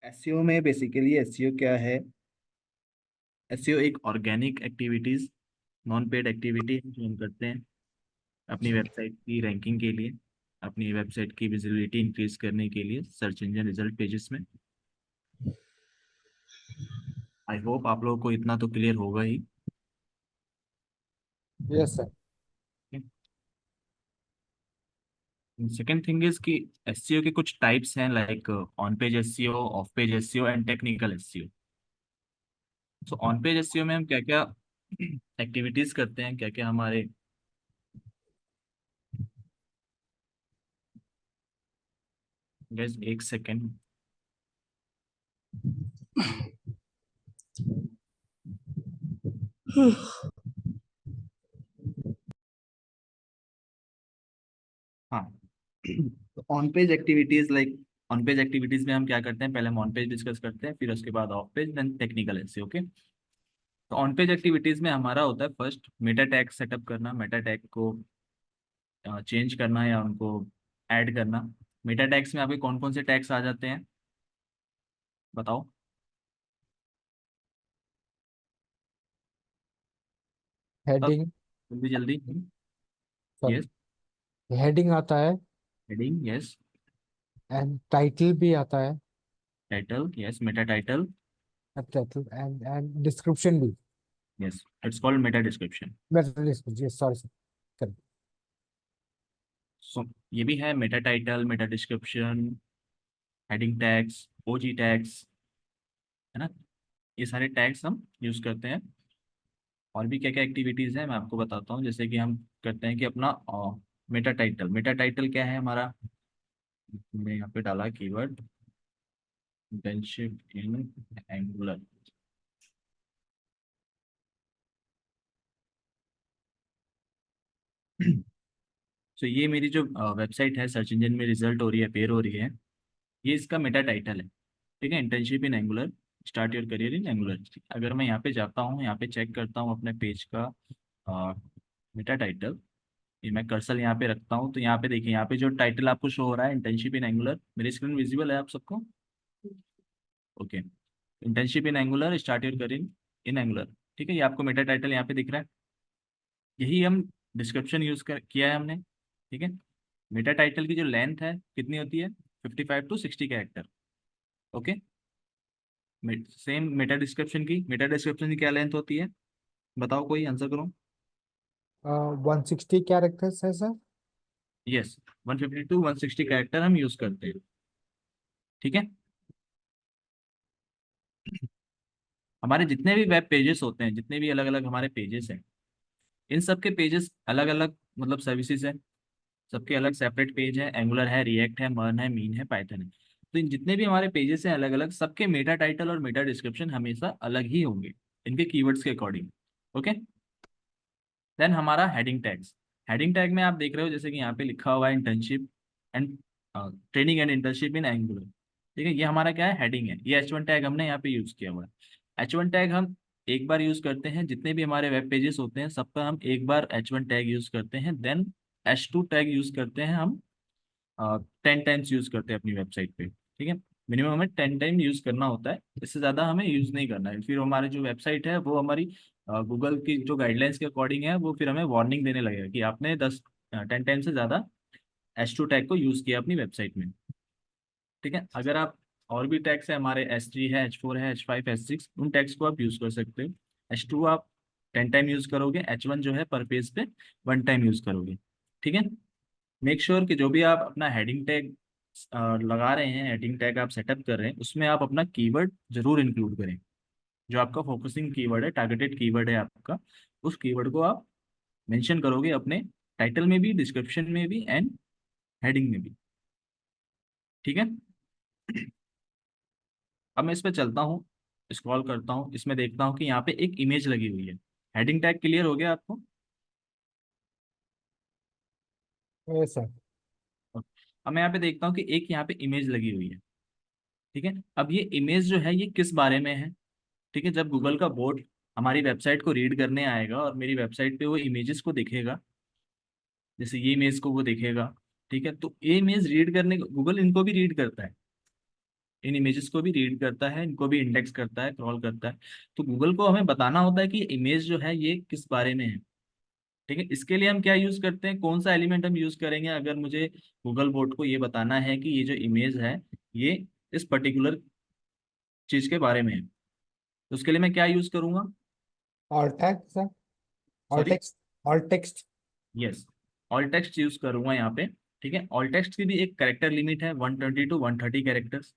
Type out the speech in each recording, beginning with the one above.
SEO में basically SEO क्या है? एसईओ एक organic activities, non paid activity है जो हम करते हैं अपनी वेबसाइट की रैंकिंग के लिए, अपनी वेबसाइट की विजिबिलिटी इंक्रीज करने के लिए सर्च इंजन रिजल्ट पेजेस में। आई होप आप लोगों को इतना तो क्लियर होगा ही। Yes sir. Second thing is कि एसईओ के कुछ टाइप्स हैं, like on page SEO, off page SEO and technical SEO. So on page SEO में हम क्या क्या एक्टिविटीज करते हैं, क्या क्या हमारे। गैस एक सेकेंड। हाँ। तो on page activities, like on page activities में हम क्या करते हैं, पहले हम ऑन पेज डिस्कस करते हैं, फिर उसके बाद off page, then technical SEO. Okay. तो ऑन पेज एक्टिविटीज में हमारा होता है फर्स्ट मेटा टैग सेटअप करना, मेटा टैग को चेंज करना या उनको ऐड करना। मेटा टैग्स में आपके कौन कौन से टैग्स आ जाते हैं बताओ। सब हेडिंग। जल्दी जल्दी। यस। सॉरी। हेडिंग आता है। Heading, yes. एंड टाइटल भी आता है। Title, yes, meta title. Title and description भी। Yes, it's called meta description. Sorry sir. So ये भी है meta title, meta description, heading tags, OG tags, है ना। ये सारे टैग्स हम यूज करते हैं। और भी क्या क्या एक्टिविटीज है मैं आपको बताता हूँ। जैसे कि हम करते हैं कि अपना मेटा टाइटल, मेटा टाइटल क्या है हमारा। मैं यहाँ पे डाला कीवर्ड इंटर्नशिप इन एंगुलर। तो ये मेरी जो वेबसाइट है, सर्च इंजन में रिजल्ट हो रही है, पेयर हो रही है, ये इसका मेटा टाइटल है। ठीक है, internship in angular, start your career in angular. अगर मैं यहाँ पे जाता हूँ, यहाँ पे चेक करता हूँ अपने पेज का मेटा टाइटल, ये मैं कर्सर यहाँ पे रखता हूँ, तो यहाँ पे देखिए, यहाँ पे जो टाइटल आपको शो हो रहा है इंटर्नशिप इन एंगुलर, मेरी स्क्रीन विजिबल है आप सबको? Okay. Internship in angular, start your career in angular. ठीक है, ये आपको मेटा टाइटल यहाँ पे दिख रहा है। यही हम डिस्क्रिप्शन यूज कर किया है हमने। ठीक है। मेटा टाइटल की जो लेंथ है कितनी होती है, 55 to 60 character. Okay. Same Meta description की क्या लेंथ होती है, बताओ, कोई आंसर करो। 160 कैरेक्टर्स है सर। यस, 150 to 160 कैरेक्टर हम यूज करते हैं। ठीक है। हमारे जितने भी वेब पेजेस होते हैं, जितने भी अलग अलग हमारे पेजेस हैं, इन सब के पेजेस अलग अलग मतलब सर्विसेज हैं, सबके अलग सेपरेट पेज है। एंगुलर है, रिएक्ट है, मर्न है, मीन है, पाइथन है। तो इन जितने भी हमारे पेजेस हैं अलग अलग, सबके मेटा टाइटल और मेटा डिस्क्रिप्शन हमेशा अलग ही होंगे, इनके कीवर्ड्स के अकॉर्डिंग। ओके। देन हमारा हेडिंग टैग्स। हेडिंग टैग में आप देख रहे हो जैसे कि यहाँ पे लिखा हुआ है internship and training and internship in angular. ठीक है, ये हमारा क्या है, हेडिंग है। ये H1 टैग हमने यहाँ पे यूज किया हुआ है। H1 टैग हम एक बार यूज करते हैं, जितने भी हमारे वेब पेजेस होते हैं सब पर हम एक बार H1 टैग यूज करते हैं। देन H2 टैग यूज करते हैं हम 10 टाइम्स यूज करते हैं अपनी वेबसाइट पे। ठीक है, मिनिमम हमें 10 टाइम यूज करना होता है, इससे ज्यादा हमें यूज नहीं करना है। फिर हमारी जो वेबसाइट है वो हमारी गूगल की जो गाइडलाइंस के अकॉर्डिंग है, वो फिर हमें वार्निंग देने लगेगा कि आपने 10 टाइम से ज्यादा H2 टैग को यूज किया अपनी वेबसाइट में। ठीक है, अगर आप और भी टैग्स है हमारे, S3 है, H4 है, H5, H6, उन टैग्स को आप यूज कर सकते हो। H2 आप 10 टाइम यूज करोगे, H1 जो है पर पेज पे 1 टाइम यूज करोगे। ठीक है। मेक श्योर कि जो भी आप अपना हेडिंग टैग लगा रहे हैं, हेडिंग टैग आप सेटअप कर रहे हैं, उसमें आप अपना कीवर्ड जरूर इंक्लूड करें। जो आपका फोकसिंग कीवर्ड है, टारगेटेड कीवर्ड है आपका, उस कीवर्ड को आप मेंशन करोगे अपने टाइटल में भी, डिस्क्रिप्शन में भी एंड हेडिंग में भी। ठीक है। अब मैं इस पे चलता हूँ, स्क्रॉल करता हूँ, इसमें देखता हूँ कि यहाँ पे एक इमेज लगी हुई है। हेडिंग टैग क्लियर हो गया आपको? Yes sir. अब मैं यहाँ पे देखता हूँ कि एक यहाँ पे इमेज लगी हुई है। ठीक है, अब ये इमेज जो है ये किस बारे में है। ठीक है, जब गूगल का बोट हमारी वेबसाइट को रीड करने आएगा और मेरी वेबसाइट पे वो इमेजेस को देखेगा, जैसे ये इमेज को वो देखेगा। ठीक है, तो ये इमेज रीड करने, गूगल इनको भी रीड करता है, इन इमेजेस को भी रीड करता है, इनको भी इंडेक्स करता है, क्रॉल करता है। तो गूगल को हमें बताना होता है कि इमेज जो है ये किस बारे में है। ठीक है, इसके लिए हम क्या यूज करते हैं, कौन सा एलिमेंट हम यूज करेंगे अगर मुझे गूगल बोट को ये बताना है कि ये जो इमेज है ये इस पर्टिकुलर चीज के बारे में है, तो उसके लिए मैं क्या यूज करूंगा। All tag sir, all sorry. Text, all text. Yes, all text use करूंगा यहाँ पे। ठीक है, ऑल टेक्स्ट की भी एक कैरेक्टर लिमिट है 120 to 130 कैरेक्टर्स।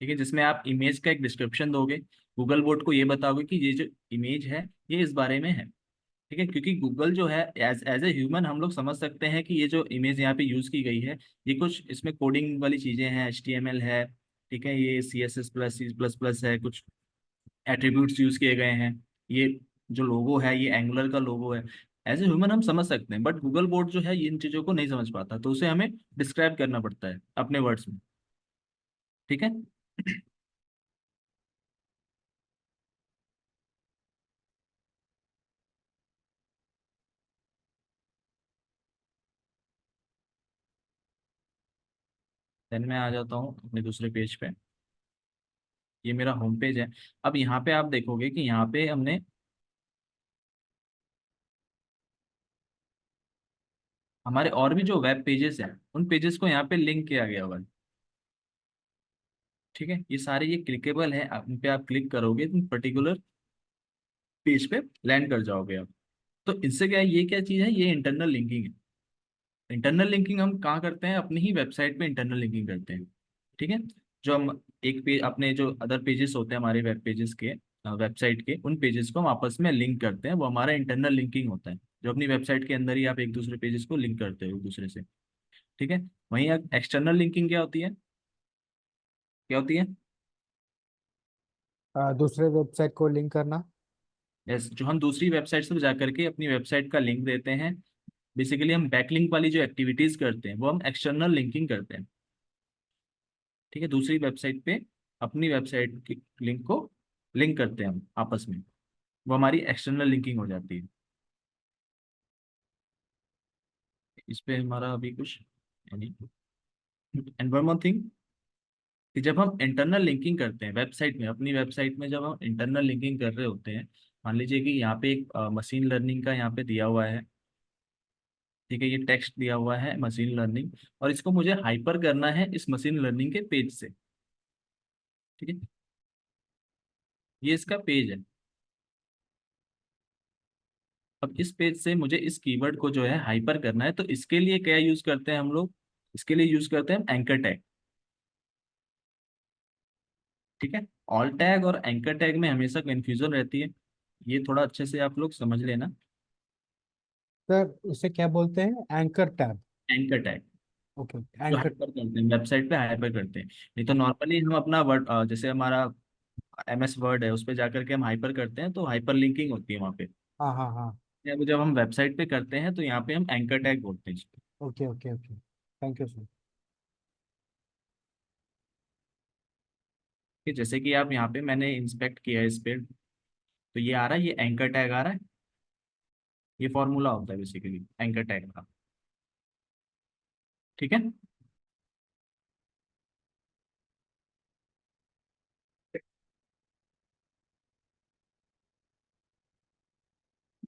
ठीक है, जिसमें आप इमेज का एक डिस्क्रिप्शन दोगे, गूगल बोट को ये बताओगे कि ये जो इमेज है ये इस बारे में है। ठीक है, क्योंकि गूगल जो है एज एज ए ह्यूमन हम लोग समझ सकते हैं कि ये जो इमेज यहाँ पे यूज की गई है ये कुछ इसमें कोडिंग वाली चीजें हैं, HTML है। ठीक है, ये CSS+, C++ है, कुछ एट्रीब्यूट्स यूज किए गए हैं। ये जो लोगो है ये एंगुलर का लोगो है। एज ए ह्यूमन हम समझ सकते हैं, बट गूगल बोर्ड जो है ये इन चीजों को नहीं समझ पाता, तो उसे हमें डिस्क्राइब करना पड़ता है अपने वर्ड्स में। ठीक है। देन मैं आ जाता हूँ अपने दूसरे पेज पे। ये मेरा होम पेज है। अब यहाँ पे आप देखोगे कि यहाँ पे हमने हमारे और भी जो वेब पेजेस हैं उन पेजेस को यहाँ पे लिंक किया गया हुआ है। ठीक है, ये सारे ये क्लिकेबल है, आप इन पे आप क्लिक करोगे तो पर्टिकुलर पेज पे लैंड कर जाओगे आप। तो इससे क्या है, ये क्या चीज़ है, ये इंटरनल लिंकिंग है। इंटरनल लिंकिंग हम कहाँ करते हैं, अपनी ही वेबसाइट पे इंटरनल लिंकिंग करते हैं। ठीक है, जो हम एक पेज अपने जो अदर पेजेस होते हैं हमारे वेब पेजेस के, वेबसाइट के, उन पेजेस को हम आपस में लिंक करते हैं, वो हमारा इंटरनल लिंकिंग होता है। जो अपनी वेबसाइट के अंदर ही आप एक दूसरे पेजेस को लिंक करते हो एक दूसरे से। ठीक है, वहीं एक्सटर्नल लिंकिंग क्या होती है, क्या होती है। दूसरे वेबसाइट को लिंक करना। यस, जो हम दूसरी वेबसाइट से जा करके अपनी वेबसाइट का लिंक देते हैं। बेसिकली हम बैकलिंक वाली जो एक्टिविटीज करते हैं वो हम एक्सटर्नल लिंकिंग करते हैं। ठीक है, दूसरी वेबसाइट पे अपनी वेबसाइट की लिंक को लिंक करते हैं हम आपस में, वो हमारी एक्सटर्नल लिंकिंग हो जाती है। इस पे हमारा अभी कुछ एंड वन मोर थिंग, कि जब हम इंटरनल लिंकिंग करते हैं वेबसाइट में, अपनी वेबसाइट में जब हम इंटरनल लिंकिंग कर रहे होते हैं, मान लीजिए कि यहाँ पे एक मशीन लर्निंग का यहाँ पे दिया हुआ है। ठीक है, ये टेक्स्ट दिया हुआ है मशीन लर्निंग, और इसको मुझे हाइपर करना है इस मशीन लर्निंग के पेज से। ठीक है, ये इसका पेज है। अब इस पेज से मुझे इस कीवर्ड को जो है हाइपर करना है, तो इसके लिए क्या यूज करते हैं हम लोग, इसके लिए यूज करते हैं एंकर टैग। ठीक है, ऑल टैग और एंकर टैग में हमेशा कंफ्यूजन रहती है, ये थोड़ा अच्छे से आप लोग समझ लेना। सर उसे क्या बोलते हैं, anchor tab? Anchor tag okay, जो एंकर। हाइपर करते हैं वेबसाइट पे, हाइपर करते हैं। नहीं तो नॉर्मली हम अपना वर्ड, जैसे हमारा MS वर्ड है उस पर जाकर के हम हाइपर करते हैं तो हाइपर लिंकिंग होती है वहाँ पे। हाँ हाँ हाँ। या जब हम वेबसाइट पे करते हैं तो यहाँ पे हम एंकर टैग बोलते हैं इसको। Okay okay okay, thank you sir. कि जैसे कि आप यहाँ पे मैंने इंस्पेक्ट किया है इस पे, तो ये आ रहा है, ये एंकर टैग आ रहा है। ये फॉर्मूला होता है बेसिकली एंकर टैग का। ठीक है।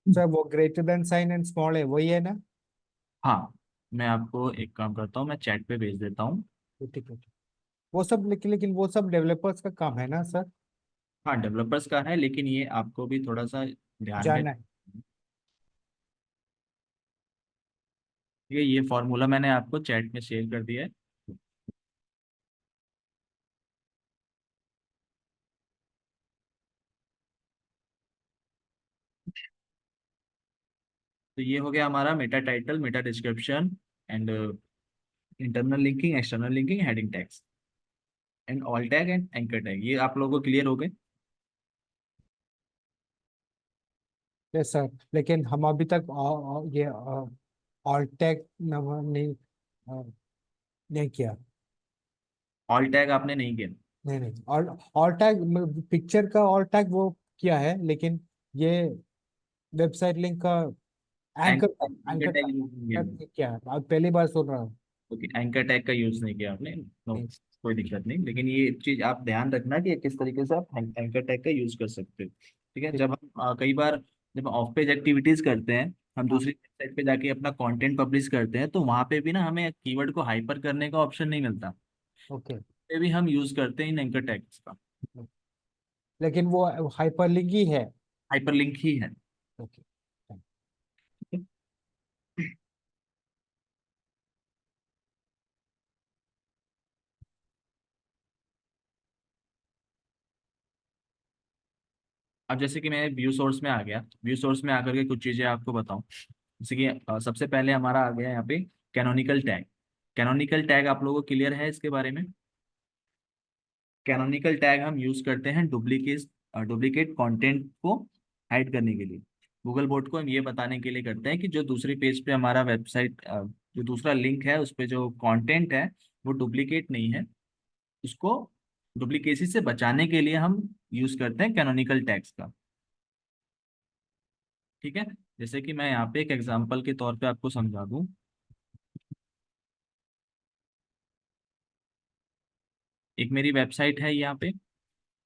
सर वो greater than sign and small है, वही है ना? हाँ, मैं आपको एक काम करता हूँ, मैं चैट पे भेज देता हूँ। ठीक है। वो सब लेकिन वो सब डेवलपर्स का काम है ना सर? हाँ, डेवलपर्स का है, लेकिन ये आपको भी थोड़ा सा ध्यान में। जानना है। ये फॉर्मूला मैंने आपको चैट में शेयर कर दिया है। तो ये हो गया हमारा Meta title, meta description, and internal linking, external linking, heading tags, and all tag and anchor tag. ये आप लोगों को क्लियर हो गए। यस सर, लेकिन हम अभी तक ये ऑल्टेक नहीं, नहीं किया। ऑल टैग आपने नहीं किया। नहीं नहीं, और ऑल्टैग पिक्चर का ऑल्टैग वो किया है, लेकिन ये वेबसाइट लिंक का एंकर एंकर एंकर टैग नहीं किया। क्या है, आज पहली बार सुन रहा हूँ। ओके, एंकर टैग का यूज नहीं किया आपने, नो, नहीं। कोई दिक्कत नहीं, लेकिन ये चीज आप ध्यान रखना कि किस तरीके से आप एंकर टैग का यूज कर सकते हो। ठीक है, ठीक। जब हम कई बार जब ऑफ पेज एक्टिविटीज करते हैं, हम हाँ। दूसरी वेबसाइट पे जाके अपना कंटेंट पब्लिश करते हैं, तो वहां पे भी ना हमें कीवर्ड को हाइपर करने का ऑप्शन नहीं मिलता, ओके। पे भी हम यूज करते हैं इन एंकर टैग्स का। लेकिन वो हाइपरलिंक ही है। हाइपरलिंक ही है। ओके। अब जैसे कि मैं व्यू सोर्स में आ गया, व्यू सोर्स में आकर के कुछ चीजें आपको बताऊं। जैसे कि सबसे पहले हमारा आ गया यहाँ पे कैनोनिकल टैग। कैनोनिकल टैग आप लोगों को क्लियर है इसके बारे में? कैनोनिकल टैग हम यूज करते हैं डुप्लीकेट कंटेंट को हाइड करने के लिए। गूगल बोट को हम ये बताने के लिए करते हैं कि जो दूसरी पेज पे हमारा वेबसाइट जो दूसरा लिंक है उस पे जो कंटेंट है वो डुप्लीकेट नहीं है, उसको डुप्लीकेसी से बचाने के लिए हम यूज करते हैं कैनोनिकल टैग्स का। ठीक है, जैसे कि मैं यहाँ पे एक एग्जांपल के तौर पे आपको समझा दूं। एक मेरी वेबसाइट है यहाँ पे,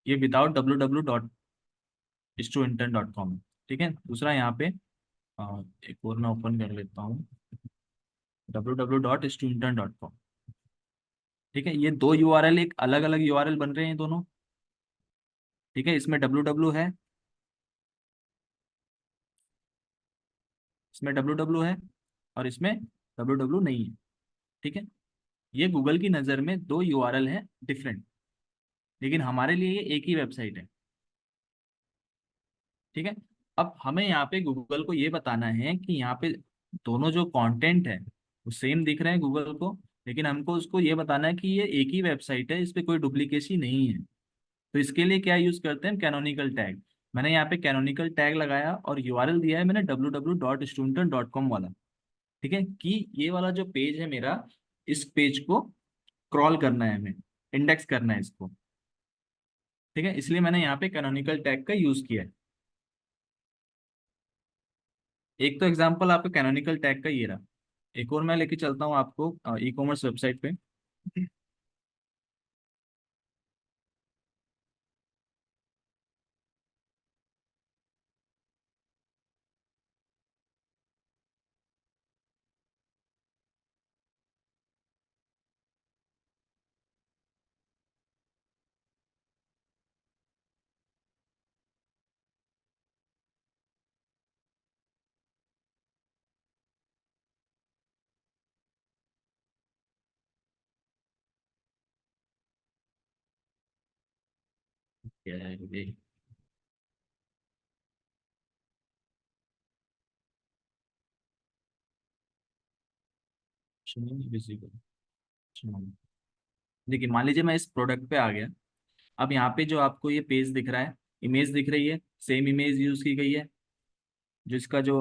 ये विदाउट www.student.com। ठीक है, दूसरा यहाँ पे एक और मैं ओपन कर लेता हूँ, www.student.com। ठीक है, ये दो यूआरएल एक अलग अलग यूआरएल बन रहे हैं दोनों। ठीक है, इसमें www है, इसमें www है, और इसमें www नहीं है। ठीक है, ये गूगल की नज़र में दो यूआरएल है डिफरेंट, लेकिन हमारे लिए ये एक ही वेबसाइट है। ठीक है, अब हमें यहाँ पे गूगल को ये बताना है कि यहाँ पे दोनों जो कंटेंट है वो सेम दिख रहे हैं गूगल को, लेकिन हमको उसको ये बताना है कि ये एक ही वेबसाइट है, इस पे कोई डुप्लीकेसी नहीं है। तो इसके लिए क्या यूज करते हैं? Canonical tag. मैंने यहाँ पे कैनोनिकल टैग लगाया और यूआरएल दिया है मैंने www.student.com वाला। ठीक है, कि ये वाला जो पेज है मेरा, इस पेज को क्रॉल करना है हमें, इंडेक्स करना है इसको। ठीक है, इसलिए मैंने यहाँ पे कैनोनिकल टैग का यूज किया है। एक तो एग्जांपल आपका कैनोनिकल टैग का ये रहा, एक और मैं लेके चलता हूँ आपको ई कॉमर्स वेबसाइट पे। क्या है ये? विजिबल। देखिए, मान लीजिए मैं इस प्रोडक्ट पे आ गया। अब यहाँ पे जो आपको ये पेज दिख रहा है, इमेज दिख रही है, सेम इमेज यूज की गई है। जो इसका जो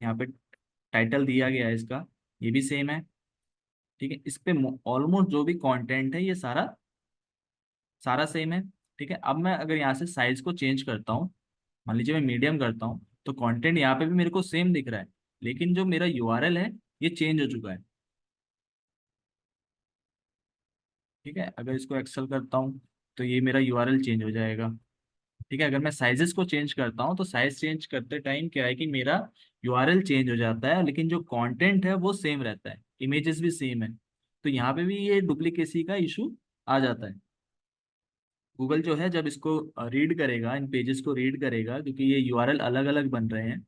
यहाँ पे टाइटल दिया गया है इसका, ये भी सेम है। ठीक है, इस पे ऑलमोस्ट जो भी कंटेंट है ये सारा सारा सेम है। ठीक है, अब मैं अगर यहाँ से साइज को चेंज करता हूँ, मान लीजिए मैं मीडियम करता हूँ, तो कंटेंट यहाँ पे भी मेरे को सेम दिख रहा है, लेकिन जो मेरा यूआरएल है ये चेंज हो चुका है। ठीक है, अगर इसको एक्सेल करता हूँ तो ये मेरा यूआरएल चेंज हो जाएगा। ठीक है, अगर मैं साइजेस को चेंज करता हूँ तो साइज चेंज करते टाइम क्या है कि मेरा यूआरएल चेंज हो जाता है, लेकिन जो कंटेंट है वो सेम रहता है, इमेजेस भी सेम है। तो यहाँ पे भी ये डुप्लीकेसी का इशू आ जाता है। गूगल जो है जब इसको रीड करेगा, इन पेजेस को रीड करेगा, क्योंकि ये यूआरएल अलग अलग बन रहे हैं,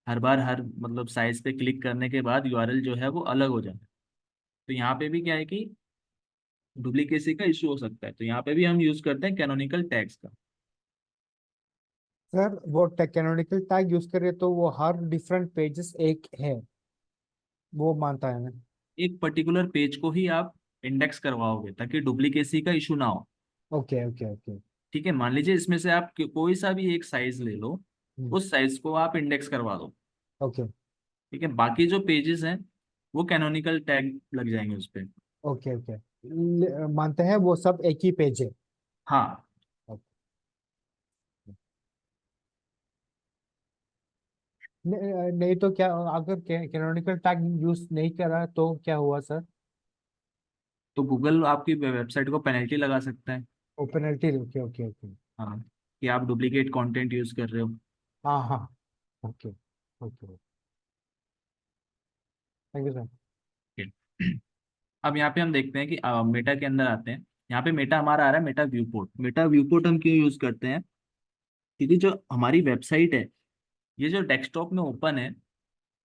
हर बार हर मतलब साइज पे क्लिक करने के बाद यूआरएल जो है वो अलग हो जाता है। तो यहाँ पे भी क्या है कि डुप्लीकेसी का इशू हो सकता है, तो यहाँ पे भी हम यूज करते हैं कैनोनिकल टैग्स का। सर वो कैनोनिकल टैग यूज करे तो वो हर डिफरेंट पेजेस एक है, वो मानता है ना? एक पर्टिकुलर पेज को ही आप इंडेक्स करवाओगे ताकि डुप्लीकेसी का इशू ना हो। Okay okay okay. ठीक है, मान लीजिए इसमें से आप कोई सा भी एक साइज ले लो, उस साइज को आप इंडेक्स करवा दो। ओके ठीक है, बाकी जो पेजेस हैं वो कैनोनिकल टैग लग जाएंगे उस पे। Okay okay. मानते हैं वो सब एक ही पेज है। हाँ, नहीं तो क्या, अगर कैनोनिकल टैग यूज नहीं करा तो क्या हुआ सर? तो गूगल आपकी वेबसाइट को पेनल्टी लगा सकता है। ओ पेनल्टी, ओके ओके ओके। हाँ, कि आप डुप्लीकेट कंटेंट यूज कर रहे हो। हाँ हाँ, okay okay, thank you sir. अब यहाँ पे हम देखते हैं कि मेटा के अंदर आते हैं। यहाँ पे मेटा हमारा आ रहा है, Meta view port. Meta view port हम क्यों यूज करते हैं? क्योंकि जो हमारी वेबसाइट है, ये जो डेस्कटॉप में ओपन है,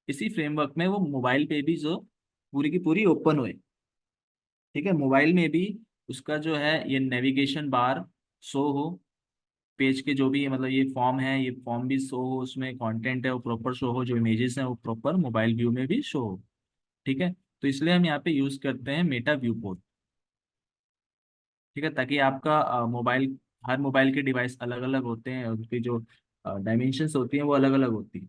इसी फ्रेमवर्क में वो मोबाइल पे भी जो पूरी की पूरी ओपन हुए। ठीक है, मोबाइल में भी उसका जो है ये नेविगेशन बार शो हो, पेज के जो भी मतलब ये फॉर्म है, ये फॉर्म भी शो हो, उसमें कंटेंट है वो प्रॉपर शो हो, जो इमेजेस हैं वो प्रॉपर मोबाइल व्यू में भी शो हो। ठीक है, तो इसलिए हम यहाँ पे यूज करते हैं मेटा व्यू पोर्ट। ठीक है, ताकि आपका मोबाइल, हर मोबाइल के डिवाइस अलग अलग होते हैं, उनकी जो डायमेंशंस होती हैं वो अलग अलग होती हैं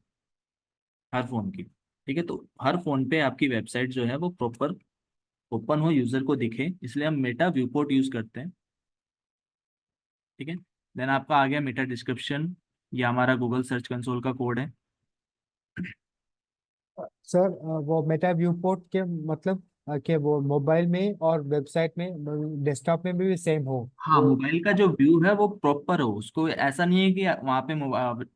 हर फोन की। ठीक है, तो हर फोन पे आपकी वेबसाइट जो है वो प्रॉपर ओपन हो, यूजर को दिखे, इसलिए हम मेटा व्यू पोर्ट यूज करते हैं। ठीक है, देन आपका आ गया मेटा डिस्क्रिप्शन। ये हमारा गूगल सर्च कंसोल का कोड है। सर वो मेटा व्यू पोर्ट के मतलब कि वो मोबाइल में और वेबसाइट में, डेस्कटॉप में भी सेम हो हाँ, वो? मोबाइल का जो व्यू है वो प्रॉपर हो, उसको ऐसा नहीं है कि वहाँ पे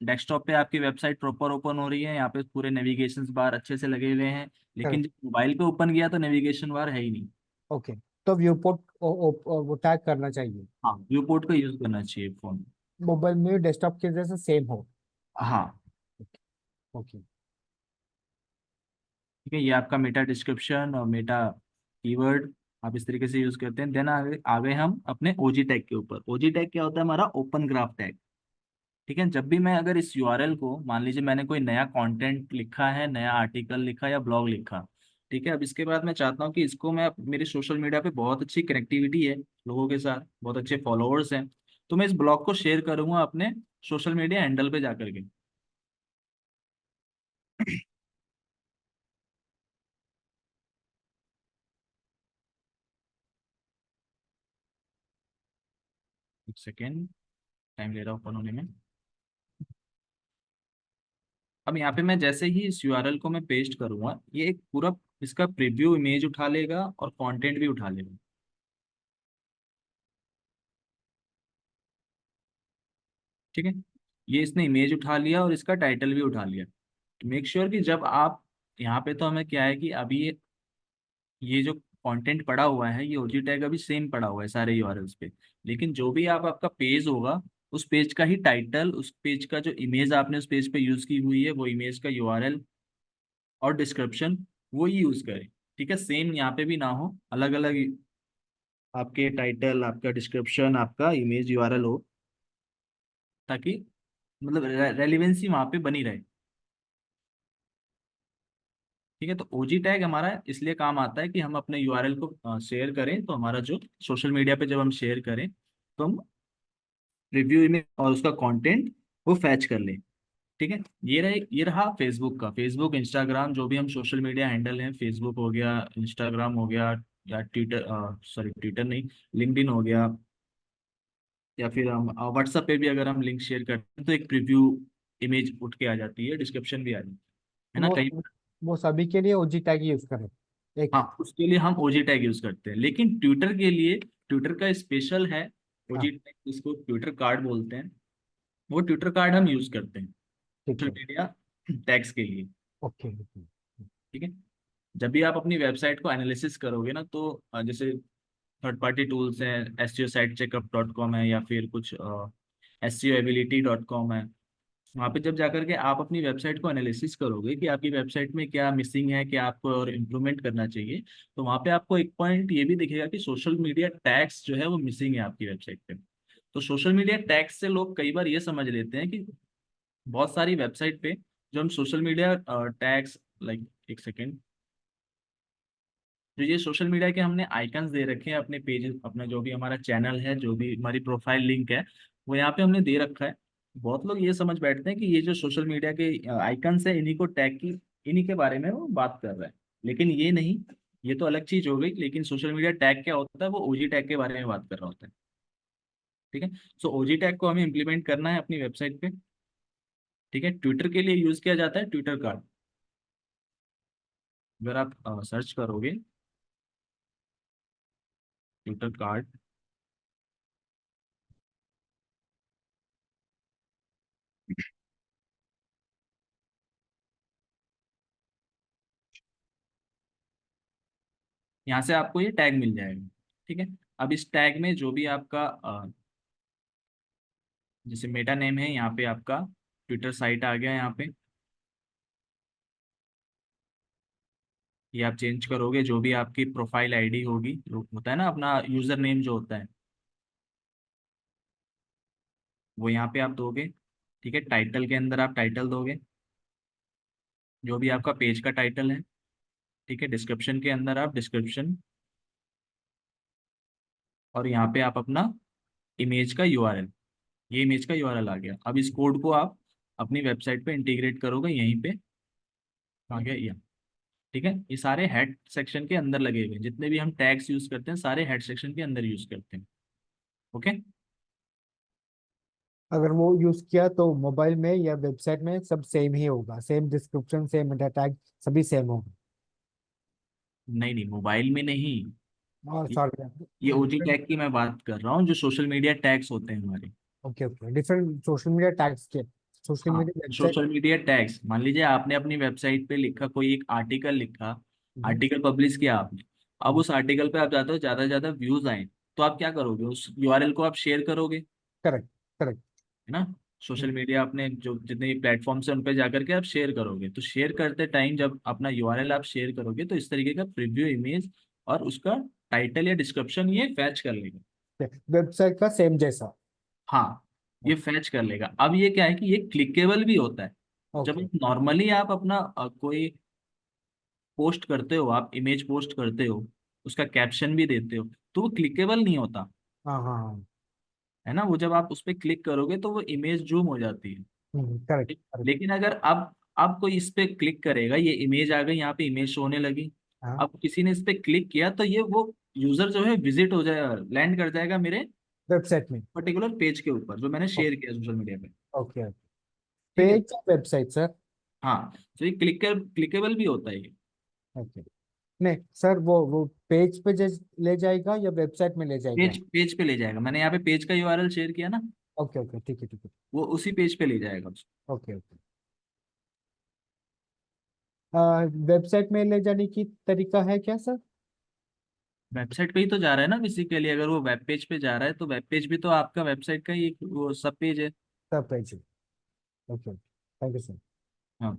डेस्कटॉप पे आपकी वेबसाइट प्रॉपर ओपन हो रही है, यहाँ पे पूरे नेविगेशन बार अच्छे से लगे हुए हैं, लेकिन करेक्ट, जब मोबाइल पे ओपन किया तो नेविगेशन बार है ही नहीं। ओके। तो व्यू पोर्ट वो टैग करना चाहिए, हाँ, व्यू पोर्ट का यूज करना चाहिए फोन। मोबाइल में डेस्कटॉप के जैसे सेम हो। हाँ। ओके। ठीक है, ये आपका मेटा डिस्क्रिप्शन और मेटा कीवर्ड आप इस तरीके से यूज करते हैं। देन आगे हम अपने ओजी टैग के ऊपर। ओजी टैग क्या होता है? हमारा ओपन ग्राफ टैग। ठीक है, जब भी मैं अगर इस यूआरएल को, मान लीजिए मैंने कोई नया कंटेंट लिखा है, नया आर्टिकल लिखा या ब्लॉग लिखा, ठीक है, अब इसके बाद मैं चाहता हूँ कि इसको मैं मेरे सोशल मीडिया पे बहुत अच्छी कनेक्टिविटी है लोगों के साथ, बहुत अच्छे फॉलोअर्स हैं, तो मैं इस ब्लॉग को शेयर करूंगा अपने सोशल मीडिया हैंडल पे जाकर के। एक सेकेंड, टाइम ले रहा हूँ ओपन होने में। अब यहाँ पे मैं जैसे ही इस यूआरएल को मैं पेस्ट करूंगा, ये एक पूरा इसका प्रीव्यू इमेज उठा लेगा और कंटेंट भी उठा लेगा। ठीक है, ये इसने इमेज उठा लिया और इसका टाइटल भी उठा लिया। तो मेक श्योर कि जब आप यहाँ पे, तो हमें क्या है कि अभी ये जो कंटेंट पड़ा हुआ है, ये ओजी टैग अभी सेम पड़ा हुआ है सारे यूआरएल्स पे, लेकिन जो भी आपका पेज होगा, उस पेज का ही टाइटल, उस पेज का जो इमेज आपने उस पेज पे यूज की हुई है, वो इमेज का यूआरएल और डिस्क्रिप्शन वो ही यूज करें। ठीक है, सेम यहाँ पे भी ना हो, अलग अलग आपके टाइटल, आपका डिस्क्रिप्शन, आपका इमेज यूआरएल हो, ताकि मतलब रेलिवेंसी वहाँ पे बनी रहे। ठीक है, तो ओजी टैग हमारा इसलिए काम आता है कि हम अपने यूआरएल को शेयर करें, तो हमारा जो सोशल मीडिया पे जब हम शेयर करें, तो हम रिव्यू में और उसका कंटेंट वो फैच कर लें। ठीक है, ये रहा फेसबुक का। फेसबुक, इंस्टाग्राम, जो भी हम सोशल मीडिया हैंडल हैं, फेसबुक हो गया, इंस्टाग्राम हो गया, या ट्विटर, सॉरी ट्विटर नहीं, लिंक्डइन हो गया, या फिर हम व्हाट्सएप पे भी अगर हम लिंक शेयर करते हैं तो एक प्रीव्यू इमेज उठ के आ जाती है, डिस्क्रिप्शन भी आ जाती है ना वो कहीं। वो सभी के लिए ओजी टैग यूज करें एक? हाँ, उसके लिए हम ओजी टैग यूज करते हैं, लेकिन ट्विटर के लिए ट्विटर का स्पेशल है ओजी हाँ, टैग, जिसको ट्विटर कार्ड बोलते हैं। वो ट्विटर कार्ड हम यूज करते हैं ठीक सोशल है, मीडिया टैग्स के लिए। ओके। ठीक है, जब भी आप अपनी वेबसाइट को एनालिसिस करोगे ना, तो जैसे थर्ड पार्टी टूल्स हैं, SEOsitecheckup.com है, या फिर कुछ SEOability.com है, वहाँ पे जब जाकर के आप अपनी वेबसाइट को एनालिसिस करोगे कि आपकी वेबसाइट में क्या मिसिंग है, क्या आपको और इम्प्रूवमेंट करना चाहिए, तो वहाँ पे आपको एक पॉइंट ये भी दिखेगा कि सोशल मीडिया टैग्स जो है वो मिसिंग है आपकी वेबसाइट पे। तो सोशल मीडिया टैग्स से लोग कई बार ये समझ लेते हैं कि बहुत सारी वेबसाइट पे जो हम सोशल मीडिया टैग्स, लाइक, एक सेकेंड, जो ये सोशल मीडिया के हमने आइकन्स दे रखे हैं अपने पेज, अपना जो भी हमारा चैनल है, जो भी हमारी प्रोफाइल लिंक है, वो यहाँ पे हमने दे रखा है। बहुत लोग ये समझ बैठते हैं कि ये जो सोशल मीडिया के आइकन्स है, इन्हीं को टैग की, इन्हीं के बारे में वो बात कर रहा है, लेकिन ये नहीं, ये तो अलग चीज हो गई। लेकिन सोशल मीडिया टैग क्या होता है? वो ओजी टैग के बारे में बात कर रहा होता है। ठीक है, सो ओजी टैग को हमें इम्प्लीमेंट करना है अपनी वेबसाइट पे। ठीक है, ट्विटर के लिए यूज किया जाता है ट्विटर कार्ड। अगर आप सर्च करोगे ट्विटर कार्ड, यहाँ से आपको ये टैग मिल जाएगा। ठीक है, अब इस टैग में जो भी आपका जैसे मेटा नेम है, यहाँ पे आपका ट्विटर साइट आ गया यहाँ पे। ये आप चेंज करोगे, जो भी आपकी प्रोफाइल आईडी होगी, जो होता है ना अपना यूजर नेम जो होता है, वो यहाँ पे आप दोगे। ठीक है, टाइटल के अंदर आप टाइटल दोगे, जो भी आपका पेज का टाइटल है। ठीक है, डिस्क्रिप्शन के अंदर आप डिस्क्रिप्शन, और यहाँ पे आप अपना इमेज का यूआरएल, ये इमेज का यूआरएल आ गया। अब इस कोड को आप अपनी वेबसाइट पे इंटीग्रेट करोगे यहीं पे, आ गया ये। ठीक है, ये सारे हेड सेक्शन के अंदर लगे हुए हैं, जितने भी हम टैग्स यूज करते हैं सारे हेड सेक्शन के अंदर यूज करते हैं। ओके। अगर वो यूज किया तो मोबाइल में या वेबसाइट में सब सेम ही होगा, same description, same Meta tag, सभी सेम होगा। नहीं नहीं, मोबाइल में नहीं। और ये सॉरी। ये ओजी टैग की मैं बात कर रहा हूँ, जो सोशल मीडिया टैग्स होते हैं हमारे। Okay okay, different social media tags के, सोशल हाँ, media website. Social media tags, मान लीजिए आपने अपनी वेबसाइट पे लिखा, कोई एक आर्टिकल लिखा, आर्टिकल पब्लिश किया आपने। अब उस आर्टिकल पे आप जाते हो, ज्यादा से ज्यादा व्यूज आए, तो आप क्या करोगे, उस यूआरएल को आप शेयर करोगे, है करेक्ट करेक्ट। ना। सोशल मीडिया अपने जो जितने भी प्लेटफॉर्म्स हैं उन पे जाकर के आप शेयर करोगे, तो शेयर करते टाइम जब अपना यूआरएल आप शेयर करोगे, तो इस तरीके का प्रीव्यू इमेज और उसका टाइटल या डिस्क्रिप्शन ये फैच कर लेगा। वेबसाइट का सेम जैसा। हाँ, ये फैच कर लेगा। अब ये क्या है कि ये क्लिकेबल भी होता है। जब ओके। नॉर्मली आप अपना कोई पोस्ट करते हो, आप इमेज पोस्ट करते हो, उसका कैप्शन भी देते हो, तो वो क्लिकेबल नहीं होता, हाँ हाँ हाँ। है ना। वो जब आप उस पर क्लिक करोगे तो वो इमेज जूम हो जाती है। करेक्ट ठीक? करेक्ट। लेकिन अगर अब कोई इस पे क्लिक करेगा, ये इमेज आ गई, यहाँ पे इमेज शो होने लगी, हाँ, अब किसी ने इस पे क्लिक किया, तो ये वो यूजर जो है विजिट हो जाएगा, लैंड कर जाएगा मेरे वेबसाइट में। पर्टिकुलर पेज के ऊपर जो मैंने शेयर किया सोशल मीडिया पे। Okay okay. ठीक है। Page website sir. हाँ, तो ये क्लिकेबल भी होता है ये। ओके। नहीं सर, वो पेज पे ले जाएगा या वेबसाइट में ले जाएगा? पेज पेज पे ले जाएगा, मैंने यहाँ पे पेज का यूआरएल शेयर किया ना, ओके ओके, ठीक है ठीक है। वो उसी पेज पे ले जाएगा उसको। Okay okay. वेबसाइट में ले जाने की तरीका है क्या सर? वेबसाइट पे ही तो जा रहा है ना बेसिकली, अगर वो वेब पेज पे जा रहा है तो वेब पेज भी तो आपका वेबसाइट का ही एक वो सब पेज है। सब page. Okay, thank you sir. हाँ,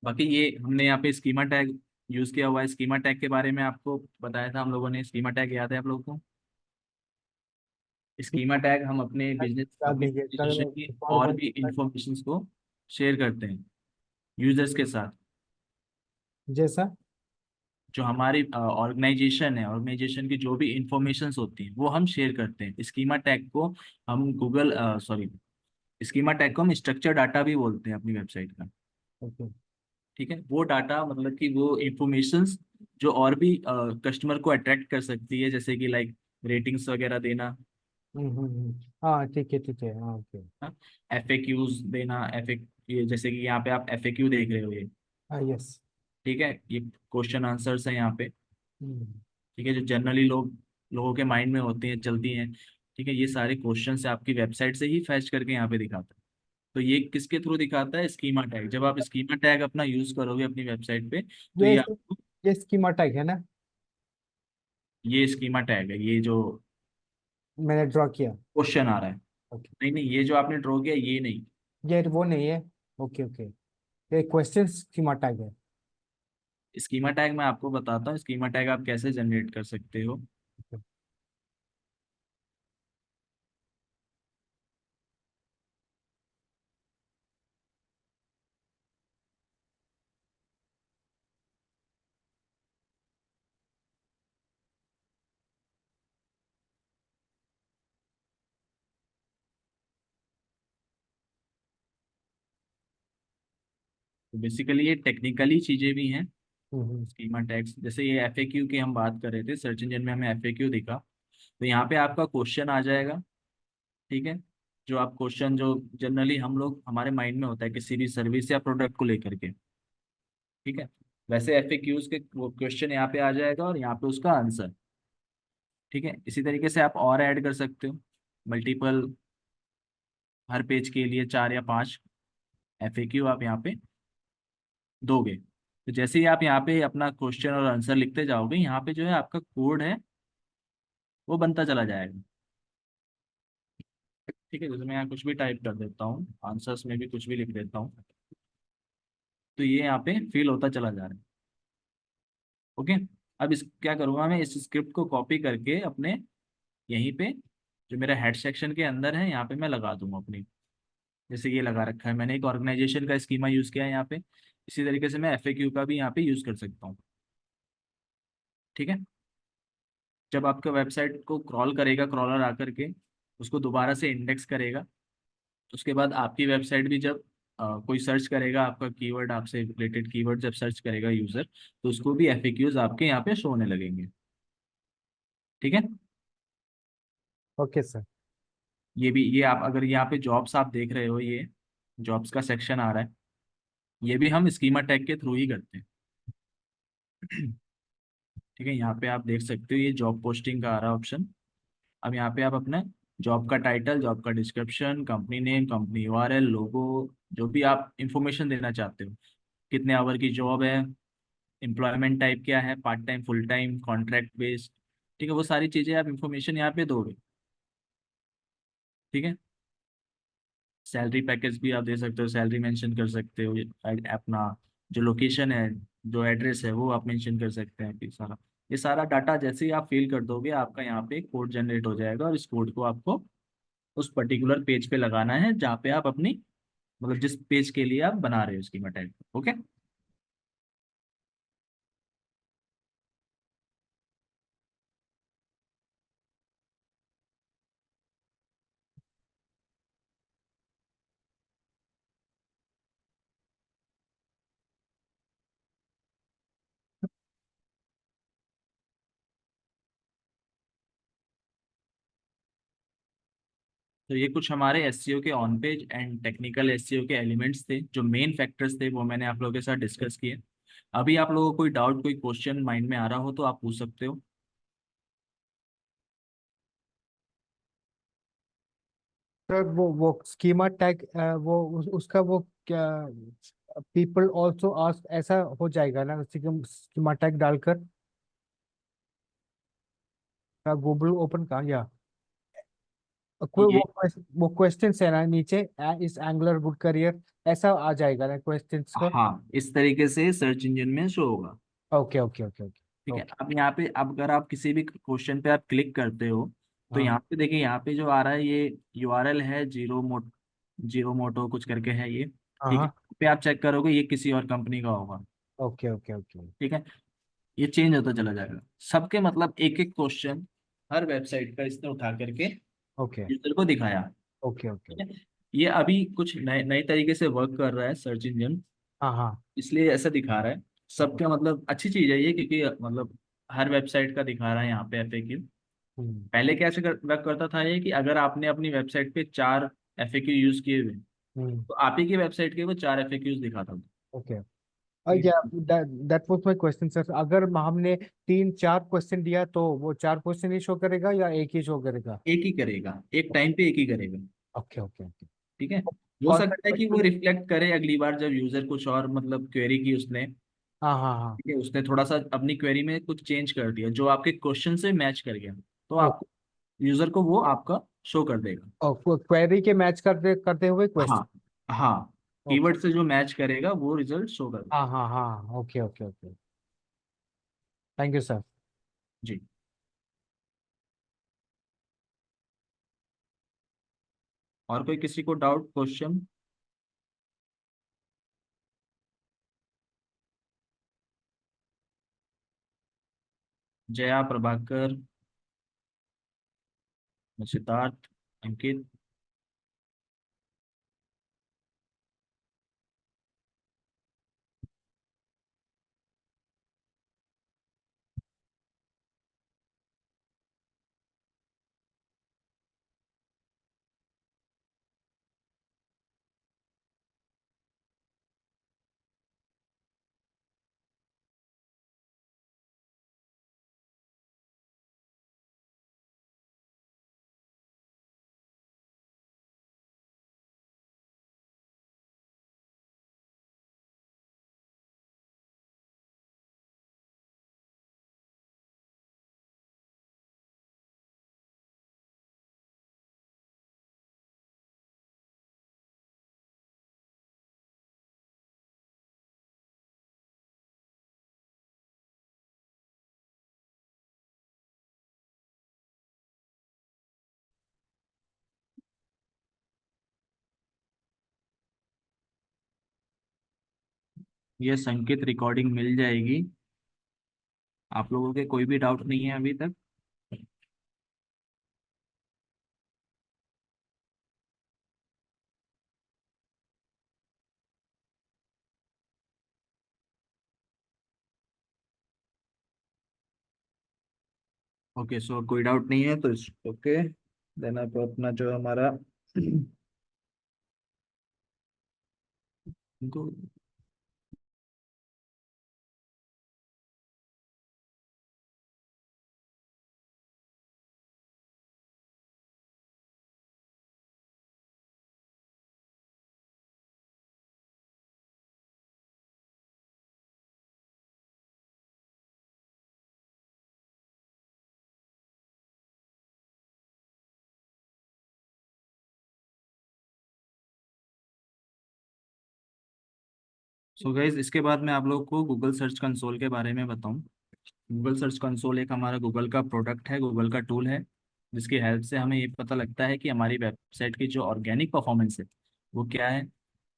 बाकी ये हमने यहाँ पे स्कीमा टैग यूज किया हुआ है। स्कीमा टैग के बारे में आपको बताया था हम लोगों ने, स्कीमा टैग याद है आप लोगों को। स्कीमा टैग हम अपने बिजनेस, डाल अपनी दीजिए सर, एप्लीकेशन की एक और और बार। भी इंफॉर्मेशन को शेयर करते हैं यूजर्स के साथ। जैसा। जो हमारी ऑर्गेनाइजेशन है, ऑर्गेनाइजेशन की जो भी इंफॉर्मेशंस होती हैं वो हम शेयर करते हैं। स्कीमा टैग को हम गूगल सॉरी स्कीमा टैग को हम स्ट्रक्चर डाटा भी बोलते हैं अपनी वेबसाइट का। ओके। ठीक है, वो डाटा मतलब कि वो इंफॉर्मेशंस जो और भी कस्टमर को अट्रैक्ट कर सकती है, जैसे कि लाइक रेटिंग्स वगैरह देना, हाँ ठीक है, हाँ ओके। एफएक्यूज देना। ये जैसे कि यहाँ पे आप एफएक्यू देख रहे हो ये। हाँ यस। ठीक है, ये क्वेश्चन आंसर्स है यहाँ पे। ठीक है, जो जनरली लोगों के माइंड में होती हैं, चलती हैं। ठीक है, ये सारे क्वेश्चन से आपकी वेबसाइट से ही फैच करके यहाँ पे दिखाता है। तो ये किसके थ्रू दिखाता है, स्कीमा टैग। जब आप स्कीमा टैग अपना यूज करोगे अपनी वेबसाइट पे, तो ये ये आपको, ये स्कीमा टैग है ना? ये स्कीमा टैग है, ये जो मैंने ड्रॉ किया। क्वेश्चन आ रहा है। ओके। नहीं नहीं, ये जो आपने ड्रॉ किया ये नहीं। ये वो नहीं है। Okay okay. ये क्वेश्चन स्कीमा टैग है। स्कीमा टैग मैं आपको बताता हूँ, स्कीमा टैग आप कैसे जनरेट कर सकते हो। तो बेसिकली ये टेक्निकली चीजें भी हैं, स्कीमा टैग्स, जैसे ये एफएक्यू की हम बात कर रहे थे, सर्च इंजन में हमें एफएक्यू दिखा, तो यहाँ पे आपका क्वेश्चन आ जाएगा। ठीक है, जो आप क्वेश्चन जो जनरली हम लोग हमारे माइंड में होता है किसी भी सर्विस या प्रोडक्ट को लेकर के। ठीक है, वैसे एफएक्यूज के वो क्वेश्चन यहाँ पे आ जाएगा और यहाँ पे उसका आंसर। ठीक है, इसी तरीके से आप और ऐड कर सकते हो मल्टीपल, हर पेज के लिए 4 या 5 एफएक्यू आप यहाँ पे दोगे। तो जैसे ही आप यहाँ पे अपना क्वेश्चन और आंसर लिखते जाओगे, यहाँ पे जो है आपका कोड है वो बनता चला जाएगा। ठीक है, जैसे मैं यहाँ कुछ भी टाइप कर देता हूँ, आंसर्स में भी कुछ भी लिख देता हूँ, तो ये यहाँ पे फिल होता चला जा रहा है। ओके, अब इस क्या करूँगा, मैं इस स्क्रिप्ट को कॉपी करके अपने यहीं पे जो मेरा हेड सेक्शन के अंदर है यहाँ पे मैं लगा दूंगा अपनी। जैसे ये लगा रखा है मैंने, एक ऑर्गेनाइजेशन का स्कीमा यूज़ किया है यहाँ पे, इसी तरीके से मैं एफएक्यू का भी यहाँ पे यूज़ कर सकता हूँ। ठीक है, जब आपका वेबसाइट को क्रॉल करेगा, क्रॉलर आकर के उसको दोबारा से इंडेक्स करेगा, उसके बाद आपकी वेबसाइट भी जब कोई सर्च करेगा आपका कीवर्ड, आपसे रिलेटेड कीवर्ड जब सर्च करेगा यूजर, तो उसको भी एफएक्यूज आपके यहाँ पे शो होने लगेंगे। ठीक है, ओके सर। ये भी, ये आप अगर यहाँ पे जॉब्स आप देख रहे हो, ये जॉब्स का सेक्शन आ रहा है, ये भी हम स्कीमा टैग के थ्रू ही करते हैं। ठीक है, यहाँ पे आप देख सकते हो ये जॉब पोस्टिंग का आ रहा है ऑप्शन। अब यहाँ पे आप अपना जॉब का टाइटल, जॉब का description, company name, company URL, logo, जो भी आप इंफॉर्मेशन देना चाहते हो, कितने आवर की जॉब है, एम्प्लॉयमेंट टाइप क्या है, part time, full time, contract based, ठीक है, वो सारी चीज़ें आप इंफॉर्मेशन यहाँ पे दोगे। ठीक है, सैलरी पैकेज भी आप दे सकते हो, सैलरी मेंशन कर सकते हो, अपना जो लोकेशन है, जो एड्रेस है वो आप मेंशन कर सकते हैं, फिर सारा ये सारा डाटा जैसे ही आप फिल कर दोगे, आपका यहाँ पे एक कोड जनरेट हो जाएगा, और इस कोड को आपको उस पर्टिकुलर पेज पे लगाना है जहाँ पे आप अपनी, मतलब जिस पेज के लिए आप बना रहे हो उसकी मटेरियल। ओके, तो ये कुछ हमारे एसईओ के on page and technical SEO के एलिमेंट्स थे, जो मेन फैक्टर्स थे वो मैंने आप लोगों के साथ डिस्कस किए। अभी आप लोगों को कोई डाउट, कोई क्वेश्चन माइंड में आ रहा हो तो आप पूछ सकते हो। सर वो स्कीमा टैग उसका वो क्या पीपल ऑल्सो आस्क ऐसा हो जाएगा ना, स्कीमा टैग डालकर गूगल ओपन का या कोई ये वो क्वेश्चन है ना नीचे, इस एंगुलर गुड करियर ऐसा आ जाएगा ना क्वेश्चंस को। हाँ, इस तरीके से सर्च इंजन में शो होगा। Okay okay okay okay. ठीक है, ओके। अब यहाँ पे, अब अगर आप किसी भी क्वेश्चन पे आप क्लिक करते हो, तो हाँ यहाँ पे देखिए, यहाँ पे जो आ रहा है ये यूआरएल है, जीरो मोटो कुछ करके है ये। हाँ ठीक है, हाँ। पे आप चेक करोगे ये किसी और कंपनी का होगा। ओके ओके ओके ठीक है, ये चेंज होता चला जाएगा सबके, मतलब एक एक क्वेश्चन हर वेबसाइट का इसने उठा करके ओके यूजर को दिखाया। Okay okay. ठीक है, ये अभी कुछ नए नए तरीके से वर्क कर रहा है सर्च इंजन, हाँ हाँ। इसलिए ऐसा दिखा रहा है सबका, मतलब अच्छी चीज है ये, क्योंकि मतलब हर वेबसाइट का दिखा रहा है यहाँ पे एफएक्यू। हम्म पहले कैसे वर्क करता था ये, कि अगर आपने अपनी वेबसाइट पे 4 एफएक्यू यूज किए हुए, हम्म। तो आप ही की वेबसाइट के वो 4 एफएक्यूज दिखाता था। ओके। ठीक या है, that was my question sir, अगर हमने 3 4 क्वेश्चन दिया तो वो 4 क्वेश्चन ही शो करेगा या एक ही शो करेगा? एक ही करेगा, एक टाइम पे एक ही करेगा। Okay okay okay. ठीक है, हो कौन सा सकता है कि वो क्वेश्चन? रिफ्लेक्ट करे अगली बार जब यूजर कुछ और मतलब क्वेरी की उसने। हाँ हाँ हाँ। ठीक है, उसने थोड़ा सा अपनी क्वेरी में कुछ चेंज कर दिया जो आपके क्वेश्चन से मैच कर गया, तो ओ आपको, यूजर को वो आपका शो कर देगा। क्वेरी के मैच करते करते हुए क्वेश्चन। हाँ, हाँ, ओके। कीवर्ड से जो मैच करेगा वो रिजल्ट शो कर हाँ देगा। हाँ हाँ। Okay okay okay. Thank you sir. जी, और कोई किसी को डाउट, क्वेश्चन? जया, प्रभाकर, सिद्धार्थ, अंकित। ये संकेत रिकॉर्डिंग मिल जाएगी। आप लोगों के कोई भी डाउट नहीं है अभी तक? ओके, सो कोई डाउट नहीं है तो ओके, देन आप अपना जो हमारा इनको। सो गाइज, इसके बाद मैं आप लोगों को गूगल सर्च कंसोल के बारे में बताऊं। गूगल सर्च कंसोल एक हमारा गूगल का प्रोडक्ट है, गूगल का टूल है, जिसकी हेल्प से हमें ये पता लगता है कि हमारी वेबसाइट की जो ऑर्गेनिक परफॉर्मेंस है वो क्या है।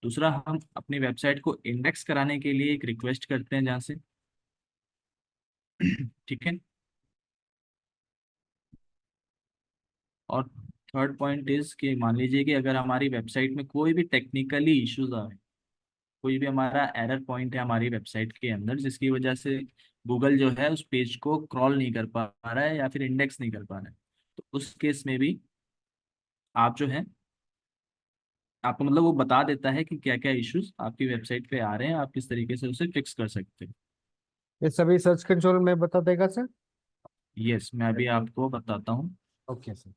दूसरा, हम अपनी वेबसाइट को इंडेक्स कराने के लिए एक रिक्वेस्ट करते हैं जहाँ से ठीक है। और थर्ड पॉइंट इज कि मान लीजिए कि अगर हमारी वेबसाइट में कोई भी टेक्निकली इश्यूज आए, कोई भी हमारा एरर पॉइंट है हमारी वेबसाइट के अंदर जिसकी वजह से गूगल जो है उस पेज को क्रॉल नहीं कर पा रहा है या फिर इंडेक्स नहीं कर पा रहा है, तो उस केस में भी आप जो है, आपको मतलब वो बता देता है कि क्या क्या इश्यूज आपकी वेबसाइट पे आ रहे हैं, आप किस तरीके से उसे फिक्स कर सकते हैं। ये सभी सर्च कंसोल में बता देगा सर? यस, मैं अभी आपको बताता हूँ। Okay sir.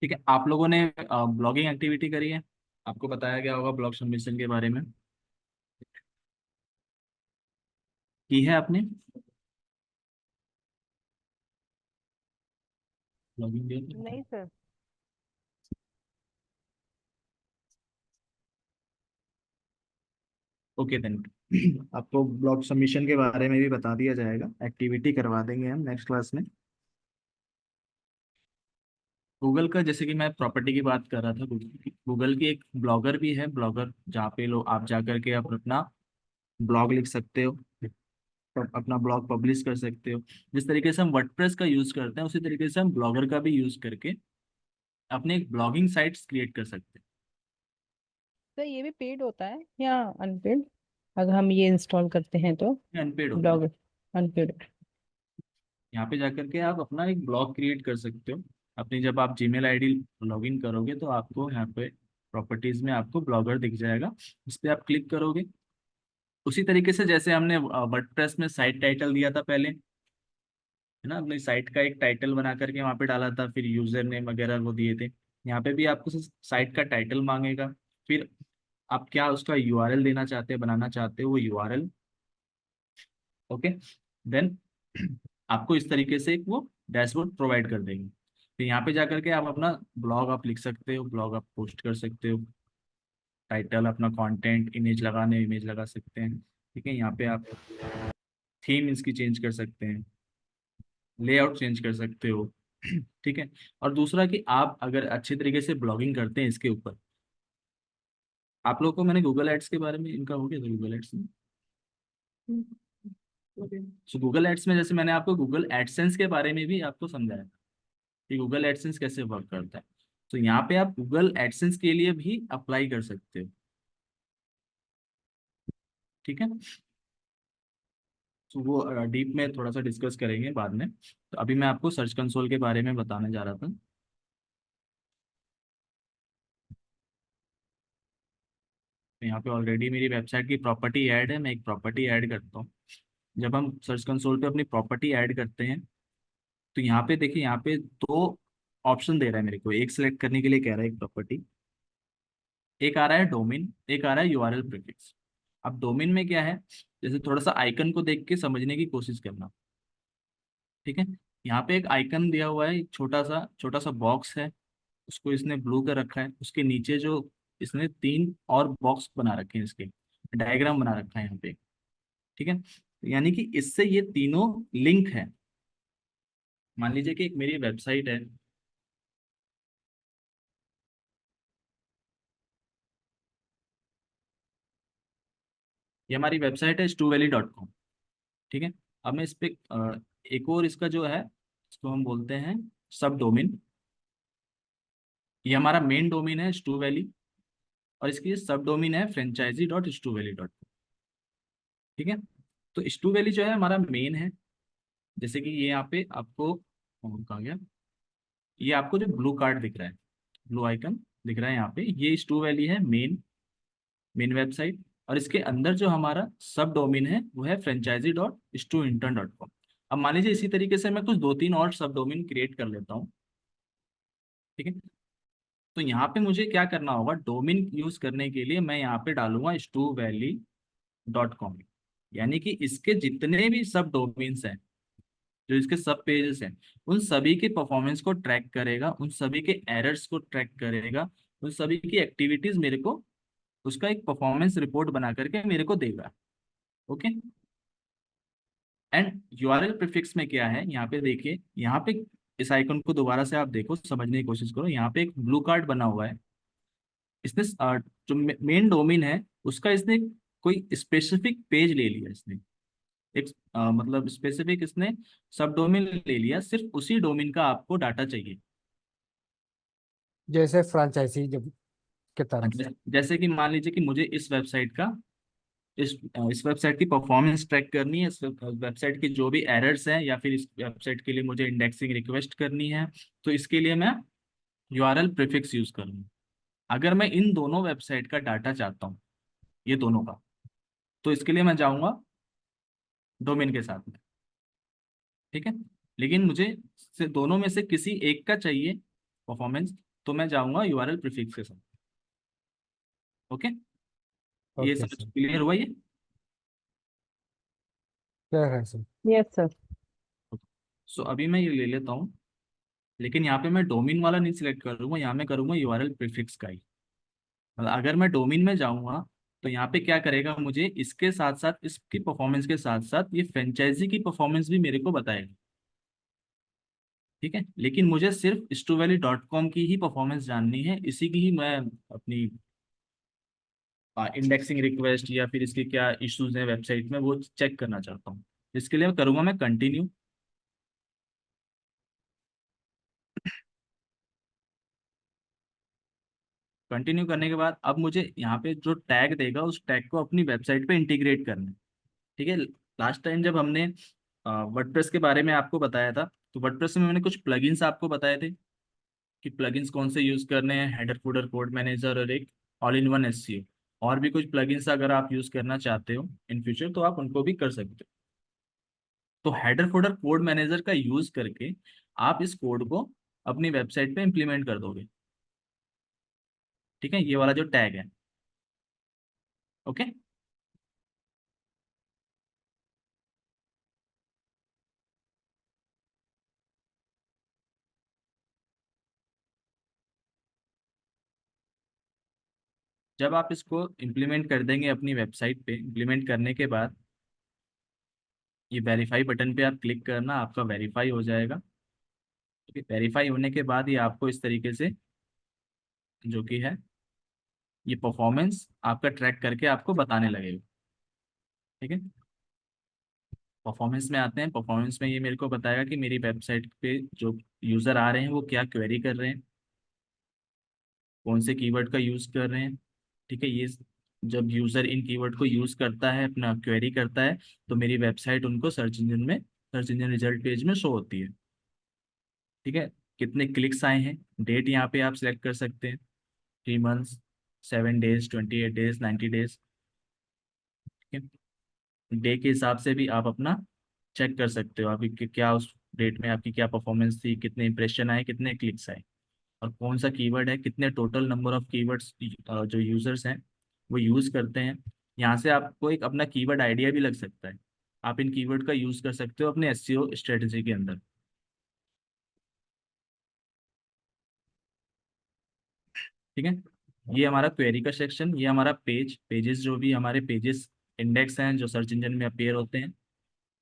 ठीक है, आप लोगों ने ब्लॉगिंग एक्टिविटी करी है, आपको बताया गया होगा ब्लॉग सबमिशन के बारे में, की है आपने ब्लॉगिंग? नहीं सर। ओके देन आपको ब्लॉग सबमिशन के बारे में भी बता दिया जाएगा, एक्टिविटी करवा देंगे हम नेक्स्ट क्लास में। गूगल का, जैसे कि मैं प्रॉपर्टी की बात कर रहा था, गूगल की एक ब्लॉगर भी है, ब्लॉगर जहाँ पे लोग आप जा करके आप अपना ब्लॉग लिख सकते हो, अपना ब्लॉग पब्लिश कर सकते हो। जिस तरीके से हम वर्डप्रेस का यूज करते हैं उसी तरीके से हम ब्लॉगर का भी यूज करके अपने एक ब्लॉगिंग साइट्स क्रिएट कर सकते सर ये भी पेड होता है या अनपेड, अगर हम ये इंस्टॉल करते हैं तो? हैं। अनपेड होता है। Blog unpaid. यहाँ पे जाकर के आप अपना एक ब्लॉग क्रिएट कर सकते हो अपनी, जब आप जीमेल आईडी लॉग इन करोगे तो आपको यहाँ पे प्रॉपर्टीज में आपको ब्लॉगर दिख जाएगा, इस पे आप क्लिक करोगे। उसी तरीके से जैसे हमने वर्डप्रेस में साइट टाइटल दिया था पहले, है ना, अपनी साइट का एक टाइटल बना करके वहाँ पे डाला था, फिर यूजर नेम वगैरह वो दिए थे। यहाँ पे भी आपको साइट का टाइटल मांगेगा, फिर आप क्या उसका यूआरएल देना चाहते हैं, बनाना चाहते हो वो यूआरएल। ओके, देन आपको इस तरीके से एक वो डैशबोर्ड प्रोवाइड कर देंगे। फिर यहाँ पे जाकर के आप अपना ब्लॉग आप लिख सकते हो, ब्लॉग आप पोस्ट कर सकते हो, टाइटल अपना कंटेंट, इमेज लगाने इमेज लगा सकते हैं। ठीक है, यहाँ पे आप थीम इसकी चेंज कर सकते हैं, लेआउट चेंज कर सकते हो ठीक है। और दूसरा कि आप अगर अच्छे तरीके से ब्लॉगिंग करते हैं इसके ऊपर, आप लोगों को मैंने गूगल एड्स के बारे में, इनका हो गया था गूगल एड्स में। सो गूगल एड्स में जैसे मैंने आपको गूगल एडसेंस के बारे में भी आपको समझाया कि गूगल एडसेंस कैसे वर्क करता है। तो यहाँ पे आप गूगल एडसेंस के लिए भी अप्लाई कर सकते हो। ठीक है, तो वो डीप में थोड़ा सा डिस्कस करेंगे बाद में। तो अभी मैं आपको सर्च कंसोल के बारे में बताने जा रहा था। तो यहाँ पे ऑलरेडी मेरी वेबसाइट की प्रॉपर्टी ऐड है, मैं एक प्रॉपर्टी ऐड करता हूँ। जब हम सर्च कंसोल पे अपनी प्रॉपर्टी ऐड करते हैं तो यहाँ पे देखिए, यहाँ पे दो ऑप्शन दे रहा है मेरे को, एक सिलेक्ट करने के लिए कह रहा है एक प्रॉपर्टी, एक आ रहा है डोमेन, एक आ रहा है यूआरएल प्रीफिक्स। अब डोमेन में क्या है, जैसे थोड़ा सा आइकन को देख के समझने की कोशिश करना। ठीक है, यहाँ पे एक आइकन दिया हुआ है, एक छोटा सा बॉक्स है, उसको इसने ब्लू कर रखा है। उसके नीचे जो इसने तीन और बॉक्स बना रखे हैं, इसके डायग्राम बना रखा है यहाँ पे। ठीक है, यानी कि इससे ये तीनों लिंक है। मान लीजिए कि एक मेरी वेबसाइट है, ये हमारी वेबसाइट है stuveli.com। ठीक है, अब मैं इस पे एक और इसका जो है, इसको हम बोलते हैं सब डोमेन। ये हमारा मेन डोमेन है स्टू वैली, और इसकी सब डोमेन है franchisee.stuveli.com। ठीक है, तो स्टू वैली जो है हमारा मेन है। जैसे कि ये यहाँ पे आपको कहाँ गया, ये आपको जो ब्लू कार्ड दिख रहा है, ब्लू आइकन दिख रहा है यहाँ पे, ये स्टू वैली है मेन वेबसाइट। और इसके अंदर जो हमारा सब डोमेन है वो है franchisee.stuintern.com। अब मान लीजिए इसी तरीके से मैं कुछ दो तीन और सब डोमेन क्रिएट कर लेता हूँ। ठीक है, तो यहाँ पे मुझे क्या करना होगा, डोमेन यूज करने के लिए मैं यहाँ पे डालूंगा stuvalley.com। यानी कि इसके जितने भी सब डोमेन्स हैं, जो इसके सब पेजेस हैं, उन सभी के परफॉर्मेंस को ट्रैक करेगा, उन सभी के एरर्स को ट्रैक करेगा, उन सभी की एक्टिविटीज मेरे को उसका एक परफॉर्मेंस रिपोर्ट बना करके मेरे को देगा। ओके, एंड यूआरएल प्रीफिक्स में क्या है, यहाँ पे देखिए, यहाँ पे इस आइकन को दोबारा से आप देखो, समझने की कोशिश करो। यहाँ पे एक ब्लू कार्ड बना हुआ है, इसने जो मेन डोमेन है उसका इसने कोई स्पेसिफिक पेज ले लिया, इसने एक मतलब स्पेसिफिक इसने सब डोमेन ले लिया, सिर्फ उसी डोमेन का आपको डाटा चाहिए। जैसे फ्रेंचाइजी जब के तरफ। जैसे कि मान लीजिए कि मुझे इस वेबसाइट का इस वेबसाइट की परफॉर्मेंस ट्रैक करनी है, इस वेबसाइट की जो भी एरर्स हैं, या फिर इस वेबसाइट के लिए मुझे इंडेक्सिंग रिक्वेस्ट करनी है, तो इसके लिए मैं यूआरएल प्रीफिक्स यूज करूँगा। अगर मैं इन दोनों वेबसाइट का डाटा चाहता हूँ, ये दोनों का, तो इसके लिए मैं जाऊँगा डोमेन के साथ में। ठीक है, लेकिन मुझे दोनों में से किसी एक का चाहिए परफॉर्मेंस, तो मैं जाऊँगा यूआरएल प्रीफिक्स के साथ। ओके, ये ओके सब सर। क्लियर हुआ ये? क्या है सर? Yes sir. सो अभी मैं ये ले लेता हूँ, लेकिन यहाँ पे मैं डोमेन वाला नहीं सिलेक्ट करूंगा, यहाँ मैं करूंगा यूआरएल प्रीफिक्स का ही। मतलब अगर मैं डोमेन में जाऊंगा, तो यहाँ पे क्या करेगा, मुझे इसके साथ साथ, इसकी परफॉर्मेंस के साथ साथ ये फ्रेंचाइजी की परफॉर्मेंस भी मेरे को बताएगा। ठीक है, लेकिन मुझे सिर्फ stuvalley.com की ही परफॉर्मेंस जाननी है, इसी की ही मैं अपनी इंडेक्सिंग रिक्वेस्ट या फिर इसके क्या इश्यूज हैं वेबसाइट में वो चेक करना चाहता हूँ। इसके लिए करूंगा मैं कंटिन्यू। कंटिन्यू करने के बाद अब मुझे यहाँ पे जो टैग देगा, उस टैग को अपनी वेबसाइट पे इंटीग्रेट करना है। ठीक है, लास्ट टाइम जब हमने वर्डप्रेस के बारे में आपको बताया था, तो वर्डप्रेस में मैंने कुछ प्लगइन्स आपको बताए थे कि प्लगइन्स कौन से यूज करने हैं, हेडर फूडर कोड मैनेजर और एक ऑल इन वन एसईओ। और भी कुछ प्लगइन्स अगर आप यूज करना चाहते हो इन फ्यूचर, तो आप उनको भी कर सकते हो। तो हेडर फूडर कोड मैनेजर का यूज करके आप इस कोड को अपनी वेबसाइट पे इंप्लीमेंट कर दोगे। ठीक है, ये वाला जो टैग है। ओके, जब आप इसको इम्प्लीमेंट कर देंगे अपनी वेबसाइट पे, इम्प्लीमेंट करने के बाद ये वेरीफाई बटन पे आप क्लिक करना, आपका वेरीफाई हो जाएगा। वेरीफाई होने के बाद ये आपको इस तरीके से जो कि है, ये परफॉर्मेंस आपका ट्रैक करके आपको बताने लगेगा। ठीक है, परफॉर्मेंस में आते हैं। परफॉर्मेंस में ये मेरे को बताएगा कि मेरी वेबसाइट पे जो यूज़र आ रहे हैं वो क्या क्वेरी कर रहे हैं, कौन से कीवर्ड का यूज़ कर रहे हैं। ठीक है, ये जब यूज़र इन कीवर्ड को यूज़ करता है, अपना क्वेरी करता है, तो मेरी वेबसाइट उनको सर्च इंजन रिजल्ट पेज में शो होती है। ठीक है, कितने क्लिक्स आए हैं, डेट यहाँ पे आप सिलेक्ट कर सकते हैं, 3 मंथ्स, 7 डेज, 28 डेज, 90 डेज। ठीक है, डे के हिसाब से भी आप अपना चेक कर सकते हो अभी कि क्या उस डेट में आपकी क्या परफॉर्मेंस थी, कितने इंप्रेशन आए, कितने क्लिक्स आए, और कौन सा कीवर्ड है, कितने टोटल नंबर ऑफ कीवर्ड्स जो यूजर्स हैं वो यूज़ करते हैं। यहाँ से आपको एक अपना कीवर्ड आइडिया भी लग सकता है। आप इन कीवर्ड का यूज कर सकते हो अपने एसईओ स्ट्रेटजी के अंदर। ठीक है, ये हमारा क्वेरी का सेक्शन, ये हमारा पेजेस, जो भी हमारे पेजेस इंडेक्स हैं जो सर्च इंजन में अपीयर होते हैं,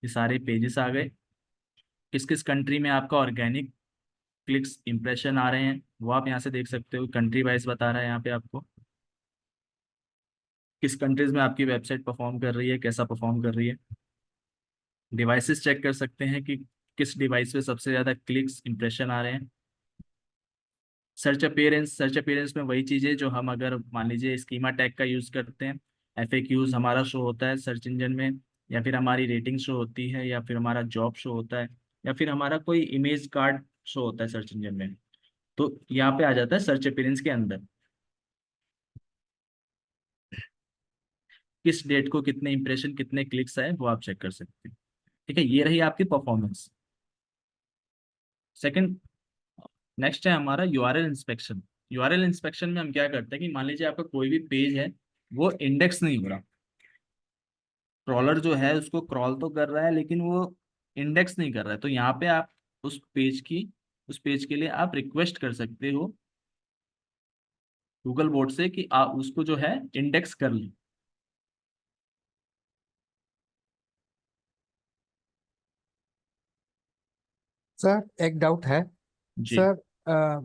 ये सारे पेजेस आ गए। किस किस कंट्री में आपका ऑर्गेनिक क्लिक्स इंप्रेशन आ रहे हैं वो आप यहाँ से देख सकते हो, कंट्री वाइज बता रहा है यहाँ पे आपको किस कंट्रीज में आपकी वेबसाइट परफॉर्म कर रही है, कैसा परफॉर्म कर रही है। डिवाइसेस चेक कर सकते हैं कि किस डिवाइस पे सबसे ज़्यादा क्लिक्स इंप्रेशन आ रहे हैं। सर्च अपीयरेंस में वही चीज़ें जो हम अगर मान लीजिए स्कीमा टैग का यूज़ करते हैं, एफएक्यूज हमारा शो होता है सर्च इंजन में, या फिर हमारी रेटिंग शो होती है, या फिर हमारा जॉब शो होता है, या फिर हमारा कोई इमेज कार्ड शो होता है सर्च इंजन में, तो यहाँ पे आ जाता है सर्च अपीयरेंस के अंदर। किस डेट को कितने इंप्रेशन कितने क्लिक्स आए वो आप चेक कर सकते हैं। ठीक है, ये रही आपकी परफॉर्मेंस। सेकंड, नेक्स्ट है हमारा यूआरएल इंस्पेक्शन। यूआरएल इंस्पेक्शन में हम क्या करते हैं कि मान लीजिए आपका कोई भी पेज है वो इंडेक्स नहीं हो रहा, क्रॉलर जो है उसको क्रॉल तो कर रहा है लेकिन वो इंडेक्स नहीं कर रहा है, तो यहाँ पे आप उस पेज के लिए आप रिक्वेस्ट कर सकते हो गूगल बोर्ड से कि आप उसको जो है इंडेक्स कर लें। सर एक डाउट है। जी। सर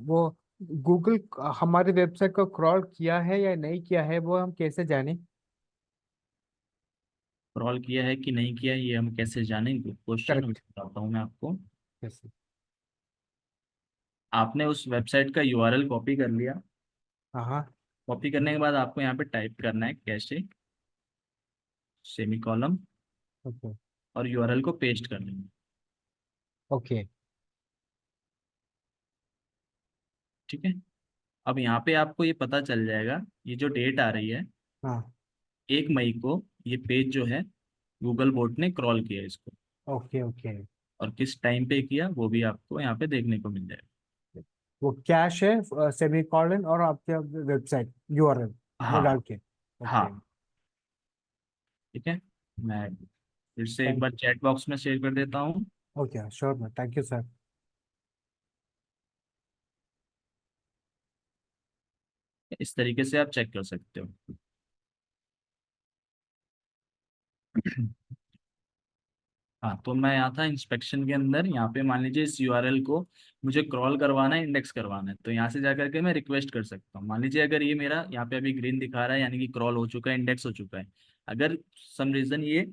वो गूगल हमारी वेबसाइट को क्रॉल किया है या नहीं किया है वो हम कैसे जाने? क्रॉल किया है कि नहीं किया है ये हम कैसे जानेंगे, क्वेश्चन करेक्ट। बताता हूँ मैं आपको। कैसे? आपने उस वेबसाइट का यूआरएल कॉपी कर लिया, हाँ हाँ। कॉपी करने के बाद आपको यहाँ पे टाइप करना है कैशे सेमीकॉलम ओके। और यूआरएल को पेस्ट कर लेंगे। ओके। ठीक है, अब यहाँ पे आपको ये पता चल जाएगा, ये जो डेट आ रही है हाँ। 1 मई को, ये पेज जो है गूगल बोट ने क्रॉल किया है इसको, ओके ओके। और किस टाइम पे किया वो भी आपको यहाँ पे देखने को मिल जाएगा। वो कैश है सेमीकोलन और आपके वेबसाइट यूआरएल वो डाल हाँ। के। ओके। हाँ। ठीक है, मैं फिर से एक thank bar you. Chat box में शेयर कर देता हूँ। Okay sure ma'am, thank you sir. इस तरीके से आप चेक कर सकते हो। हाँ, तो मैं यहाँ था इंस्पेक्शन के अंदर, यहाँ पे मान लीजिए इस यूआरएल को मुझे क्रॉल करवाना है, इंडेक्स करवाना है, तो यहाँ से जाकर के मैं रिक्वेस्ट कर सकता हूँ। मान लीजिए अगर ये मेरा यहाँ पे अभी ग्रीन दिखा रहा है यानी कि क्रॉल हो चुका है, इंडेक्स हो चुका है। अगर सम रीजन ये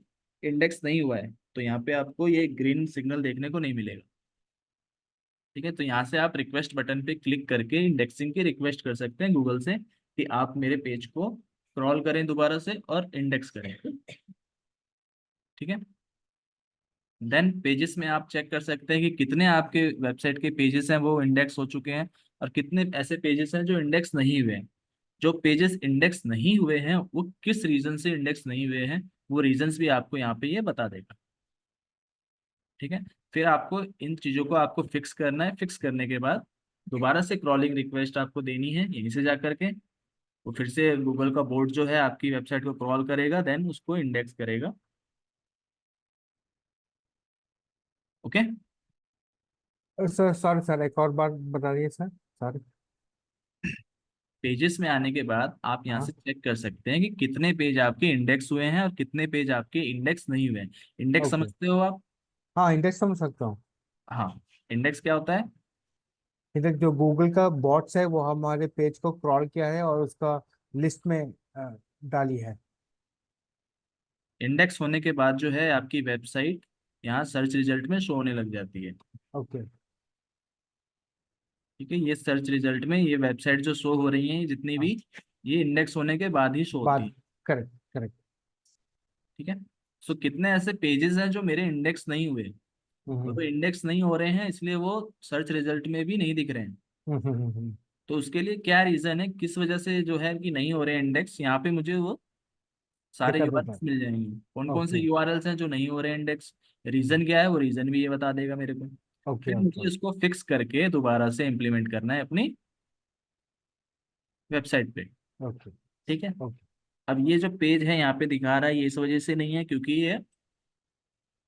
इंडेक्स नहीं हुआ है तो यहाँ पे आपको ये ग्रीन सिग्नल देखने को नहीं मिलेगा। ठीक है, तो यहाँ से आप रिक्वेस्ट बटन पे क्लिक करके इंडेक्सिंग की रिक्वेस्ट कर सकते हैं गूगल से कि आप मेरे पेज को क्रॉल करें दोबारा से और इंडेक्स करें। ठीक है, देन पेजेस में आप चेक कर सकते हैं कि कितने आपके वेबसाइट के पेजेस हैं वो इंडेक्स हो चुके हैं, और कितने ऐसे पेजेस हैं जो इंडेक्स नहीं हुए हैं। जो पेजेस इंडेक्स नहीं हुए हैं वो किस रीजन से इंडेक्स नहीं हुए हैं, वो रीजंस भी आपको यहाँ पे ये बता देगा। ठीक है, फिर आपको इन चीज़ों को आपको फिक्स करना है, फिक्स करने के बाद दोबारा से क्रॉलिंग रिक्वेस्ट आपको देनी है यहीं से जा करके। वो फिर से गूगल का बोर्ड जो है आपकी वेबसाइट को क्रॉल करेगा, देन उसको इंडेक्स करेगा। ओके। सर सॉरी सर, एक और बात बता दीजिए सर। सॉरी। पेजेस में आने के बाद आप यहाँ से हाँ। चेक कर सकते हैं कि कितने पेज आपके इंडेक्स हुए हैं और कितने पेज आपके इंडेक्स नहीं हुए हैं। Index okay. समझते हो आप? हाँ इंडेक्स समझ सकता हूँ। हाँ, इंडेक्स क्या होता है? इधर जो गूगल का बॉट्स है वो हमारे पेज को क्रॉल किया है और उसका लिस्ट में डाली है। इंडेक्स होने के बाद जो है आपकी वेबसाइट यहाँ सर्च रिजल्ट में शो होने लग जाती है। ओके। ठीक है, ये सर्च रिजल्ट में ये वेबसाइट जो शो हो रही है जितनी हाँ। भी, ये इंडेक्स होने के बाद ही शो होती बाद। है। Correct correct. ठीक है, सो कितने ऐसे पेजेस हैं जो मेरे इंडेक्स नहीं हुए, हम्म वो इंडेक्स नहीं हो रहे हैं इसलिए वो सर्च रिजल्ट में भी नहीं दिख रहे हैं। हम्म हम्म हम्म, हम्म। तो उसके लिए क्या रीजन है, किस वजह से जो है कि नहीं हो रहे हैं इंडेक्स, यहाँ पे मुझे वो सारे दिक्कत होता है। यूआरएल्स मिल जाएंगे, कौन कौन से ओके यूआरएल्स हैं जो नहीं हो रहे हैं इंडेक्स, रीजन क्या है वो रीजन भी ये बता देगा मेरे को। ओके फिर ओके मुझे इसको फिक्स करके दोबारा से इम्प्लीमेंट करना है अपनी वेबसाइट पे। ओके ठीक है, ओके। अब ये जो पेज है यहाँ पे दिखा रहा है ये इस वजह से नहीं है क्योंकि ये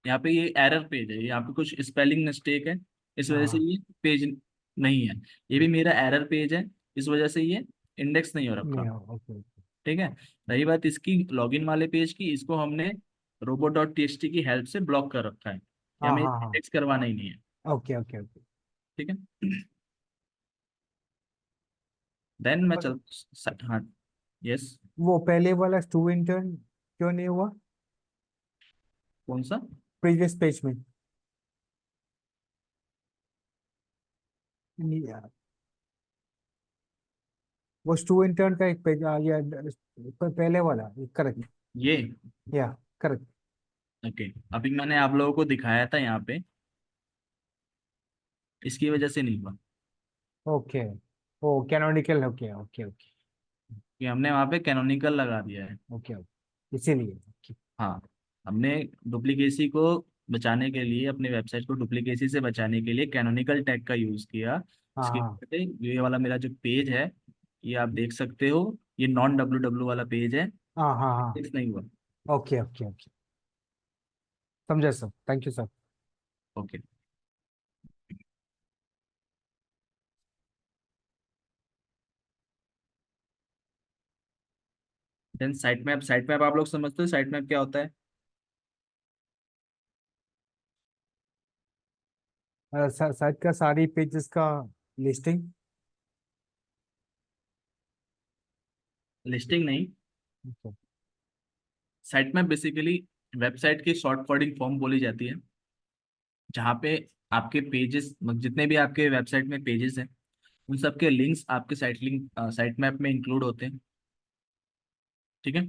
यहाँ पे ये एरर पेज है, यहाँ पे कुछ स्पेलिंग मिस्टेक है, इस वजह से हाँ ये पेज नहीं है। ये भी मेरा एरर पेज है, इस वजह से ये इंडेक्स नहीं हो रखा। नहीं, ओके। ठीक है। रही बात इसकी लॉगिन वाले पेज की, इसको हमने robo.txt की हेल्प से ब्लॉक कर रखा है, ये हाँ हमें हाँ हाँ, इंडेक्स करवाना ही नहीं है। Okay okay okay. ठीक है। देन मैं और चल हाँ। यस। वो पहले वाला टू इंटर्न क्यों नहीं हुआ कौन सा? प्रीवियस पेज में? नहीं यार, वो टू इंटर्न का एक पेज या पहले वाला, करेक्ट? ये या करेक्ट। ओके, अभी मैंने आप लोगों को दिखाया था यहाँ पे, इसकी वजह से नहीं हुआ ओके, ओ कैनोनिकल, ओके ओके ओके कि हमने वहाँ पे कैनोनिकल लगा दिया है। ओके ओके, इसीलिए okay। हाँ, हमने डुप्लीकेसी को बचाने के लिए, अपने वेबसाइट को डुप्लीकेसी से बचाने के लिए कैनोनिकल टैग का यूज किया। हाँ इसकी हाँ वजह से ये वाला मेरा जो पेज है, ये आप देख सकते हो, ये नॉन डब्ल्यू डब्ल्यू वाला पेज है, हाँ हाँ हाँ, फिक्स नहीं हुआ। ओके ओके ओके, समझा sir, thank you sir. Okay. Then site map आप लोग समझते हो साइट मैप क्या होता है? साइट का सारी पेजेस का लिस्टिंग। लिस्टिंग नहीं, साइट मैप बेसिकली वेबसाइट की शॉर्ट कोडिंग फॉर्म बोली जाती है, जहाँ पे आपके पेजेस, जितने भी आपके वेबसाइट में पेजेस हैं, उन सबके लिंक्स आपके साइट मैप में इंक्लूड होते हैं। ठीक है।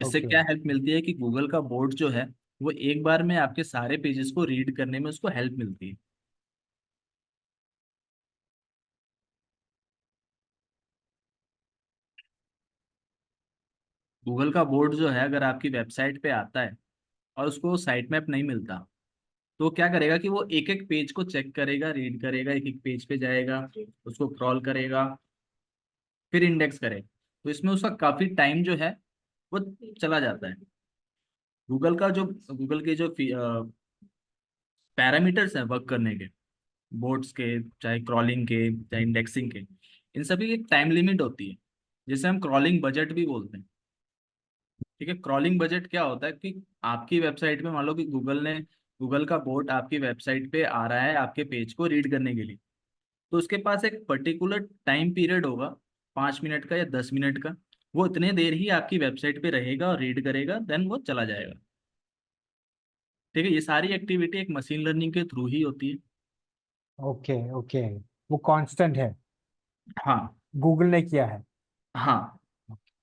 इससे ओके, क्या हेल्प मिलती है कि गूगल का बोर्ड जो है, वो एक बार में आपके सारे पेजेस को रीड करने में उसको हेल्प मिलती है। गूगल का बोर्ड जो है अगर आपकी वेबसाइट पे आता है और उसको साइट मैप नहीं मिलता, तो वो क्या करेगा कि वो एक एक पेज को चेक करेगा, रीड करेगा, एक एक पेज पे जाएगा, उसको क्रॉल करेगा, फिर इंडेक्स करेगा। तो इसमें उसका काफी टाइम जो है वो चला जाता है। गूगल के जो पैरामीटर्स हैं वर्क करने के, बोर्ड्स के, चाहे क्रॉलिंग के, चाहे इंडेक्सिंग के, इन सभी की एक टाइम लिमिट होती है, जिसे हम क्रॉलिंग बजट भी बोलते हैं। ठीक है। क्रॉलिंग बजट क्या होता है कि आपकी वेबसाइट में मान लो कि गूगल का बोर्ड आपकी वेबसाइट पे आ रहा है आपके पेज को रीड करने के लिए, तो उसके पास एक पर्टिकुलर टाइम पीरियड होगा, 5 मिनट का या 10 मिनट का। वो इतने देर ही आपकी वेबसाइट पे रहेगा और रीड करेगा, देन वो चला जाएगा। ठीक है। ये सारी एक्टिविटी एक मशीन लर्निंग के थ्रू ही होती है। ओके ओके, वो कांस्टेंट है, हाँ। गूगल ने किया है। हाँ,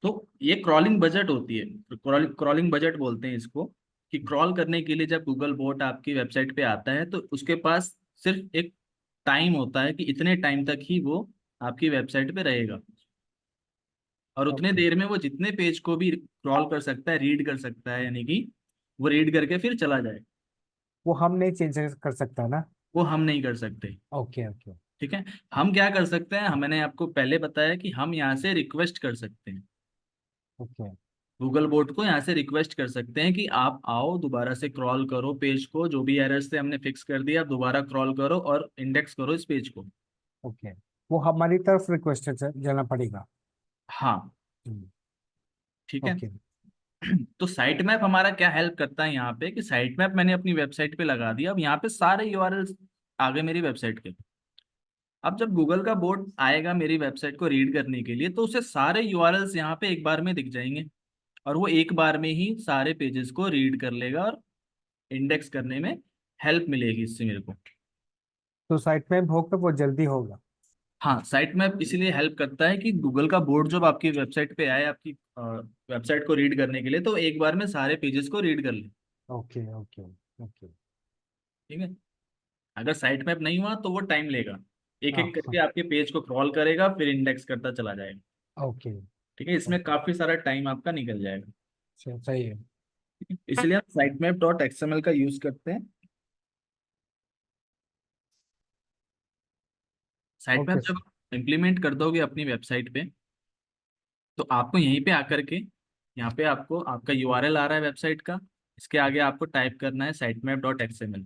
तो ये क्रॉलिंग बजट होती है, क्रॉलिंग बजट बोलते हैं इसको, कि क्रॉल करने के लिए जब गूगल बोट आपकी वेबसाइट पे आता है तो उसके पास सिर्फ एक टाइम होता है कि इतने टाइम तक ही वो आपकी वेबसाइट पे रहेगा, और उतने ओके, देर में वो जितने पेज को भी क्रॉल कर सकता है, रीड कर सकता है, यानी कि वो रीड करके फिर चला जाए। वो हम नहीं चेंज कर सकता ना? वो हम नहीं कर सकते। ओके ओके ठीक है। हम क्या कर सकते हैं, मैंने आपको पहले बताया कि हम यहाँ से रिक्वेस्ट कर सकते हैं, ओके गूगल बोट को यहाँ से रिक्वेस्ट कर सकते हैं कि आप आओ दोबारा से क्रॉल करो पेज को, जो भी एरर्स से हमने फिक्स कर दिया आप दोबारा क्रॉल करो और इंडेक्स करो इस पेज को। ओके, वो हमारी तरफ रिक्वेस्ट जाना पड़ेगा। हाँ। ठीक है। ओके तो साइट मैप हमारा क्या हेल्प करता है यहाँ पे, कि साइट मैप मैंने अपनी वेबसाइट पे लगा दिया, अब यहाँ पे सारे यूआरएल्स आ गए मेरी वेबसाइट के। अब जब गूगल का बोर्ड आएगा मेरी वेबसाइट को रीड करने के लिए, तो उसे सारे यूआरएल्स यहाँ पे एक बार में दिख जाएंगे, और वो एक बार में ही सारे पेजेस को रीड कर लेगा और इंडेक्स करने में हेल्प मिलेगी इससे मेरे को। तो साइट में होगा वो जल्दी होगा। हाँ, साइट मैप इसीलिए हेल्प करता है कि गूगल का बोर्ड जब आपकी वेबसाइट पे आए आपकी वेबसाइट को रीड करने के लिए, तो एक बार में सारे पेजेस को रीड कर ले। ओके ओके ओके, ठीक है। अगर साइट मैप नहीं हुआ तो वो टाइम लेगा, एक हाँ एक हाँ, करके आपके पेज को क्रॉल करेगा फिर इंडेक्स करता चला जाएगा। ओके ठीक है। इसमें काफी सारा टाइम आपका निकल जाएगा। सही है। ठीक है? इसलिए हम साइट मैप डॉट एक्सएमएल का यूज करते हैं। साइट मैप ओके जब इम्प्लीमेंट कर दोगे अपनी वेबसाइट पे, तो आपको यहीं पे आकर के यहाँ पे आपको आपका यूआरएल आ रहा है वेबसाइट का, इसके आगे आपको टाइप करना है sitemap.xml,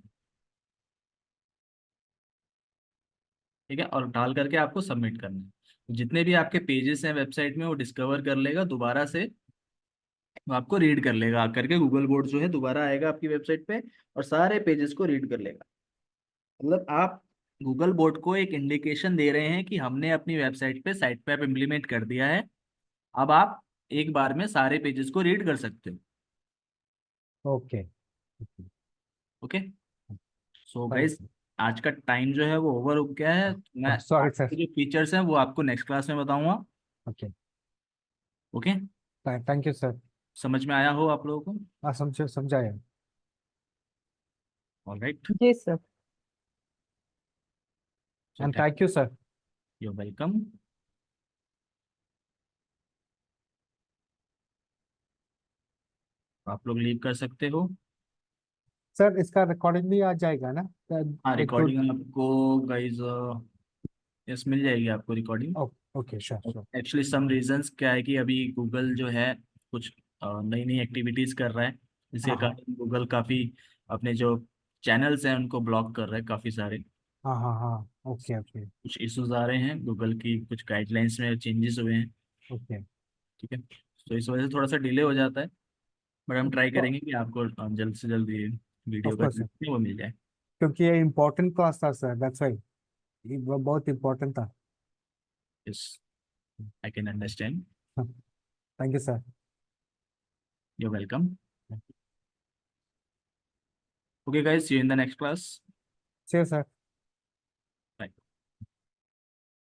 ठीक है, और डाल करके आपको सबमिट करना है। जितने भी आपके पेजेस हैं वेबसाइट में वो डिस्कवर कर लेगा दोबारा से, वो आपको रीड कर लेगा आकर के, गूगल बोर्ड जो है दोबारा आएगा आपकी वेबसाइट पे और सारे पेजेस को रीड कर लेगा। मतलब आप गूगल बोर्ड को एक इंडिकेशन दे रहे हैं कि हमने अपनी वेबसाइट पे साइट मैप इम्प्लीमेंट कर दिया है, अब आप एक बार में सारे पेजेस को रीड कर सकते हो। Okay. Okay, so fine guys, sir. आज का टाइम जो है वो ओवर हो गया है, तो मैं सॉरी सर। आपके जो फीचर्स हैं वो आपको नेक्स्ट क्लास में बताऊंगा। Okay. Okay, thank you sir. समझ में आया हो आप लोगों को? हाँ, समझाया। ऑलराइट, जी sir. So and thank you sir. You welcome. आप लोग लीव कर सकते हो। सर इसका रिकॉर्डिंग भी आ जाएगा ना? हाँ, एक तो। रिकॉर्डिंग आपको गाइज, यस, मिल जाएगी आपको recording. Okay, sure sure. Actually some reasons क्या है कि अभी गूगल जो है कुछ नई नई एक्टिविटीज कर रहा है, जिसके हाँ हाँ कारण गूगल काफ़ी अपने जो चैनल्स हैं उनको ब्लॉक कर रहा है काफ़ी सारे। हाँ हाँ हाँ। ओके ओके कुछ इश्यूज आ रहे हैं, गूगल की कुछ गाइडलाइंस में चेंजेस हुए हैं, ओके। ठीक है, तो इस वजह से थोड़ा सा डिले हो जाता है, बट हम ट्राई तो करेंगे कि आपको जल्द से जल्द ये ऑफ वीडियो का कोर्स जो सर, है वो मिल जाए। क्योंकि ये इम्पोर्टेंट क्लास था सर, दैट्स वाई। ये बहुत इम्पोर्टेंट था। Yes, I can understand. Thank you sir. You welcome. Okay guys, see you in the next class. See you, sir.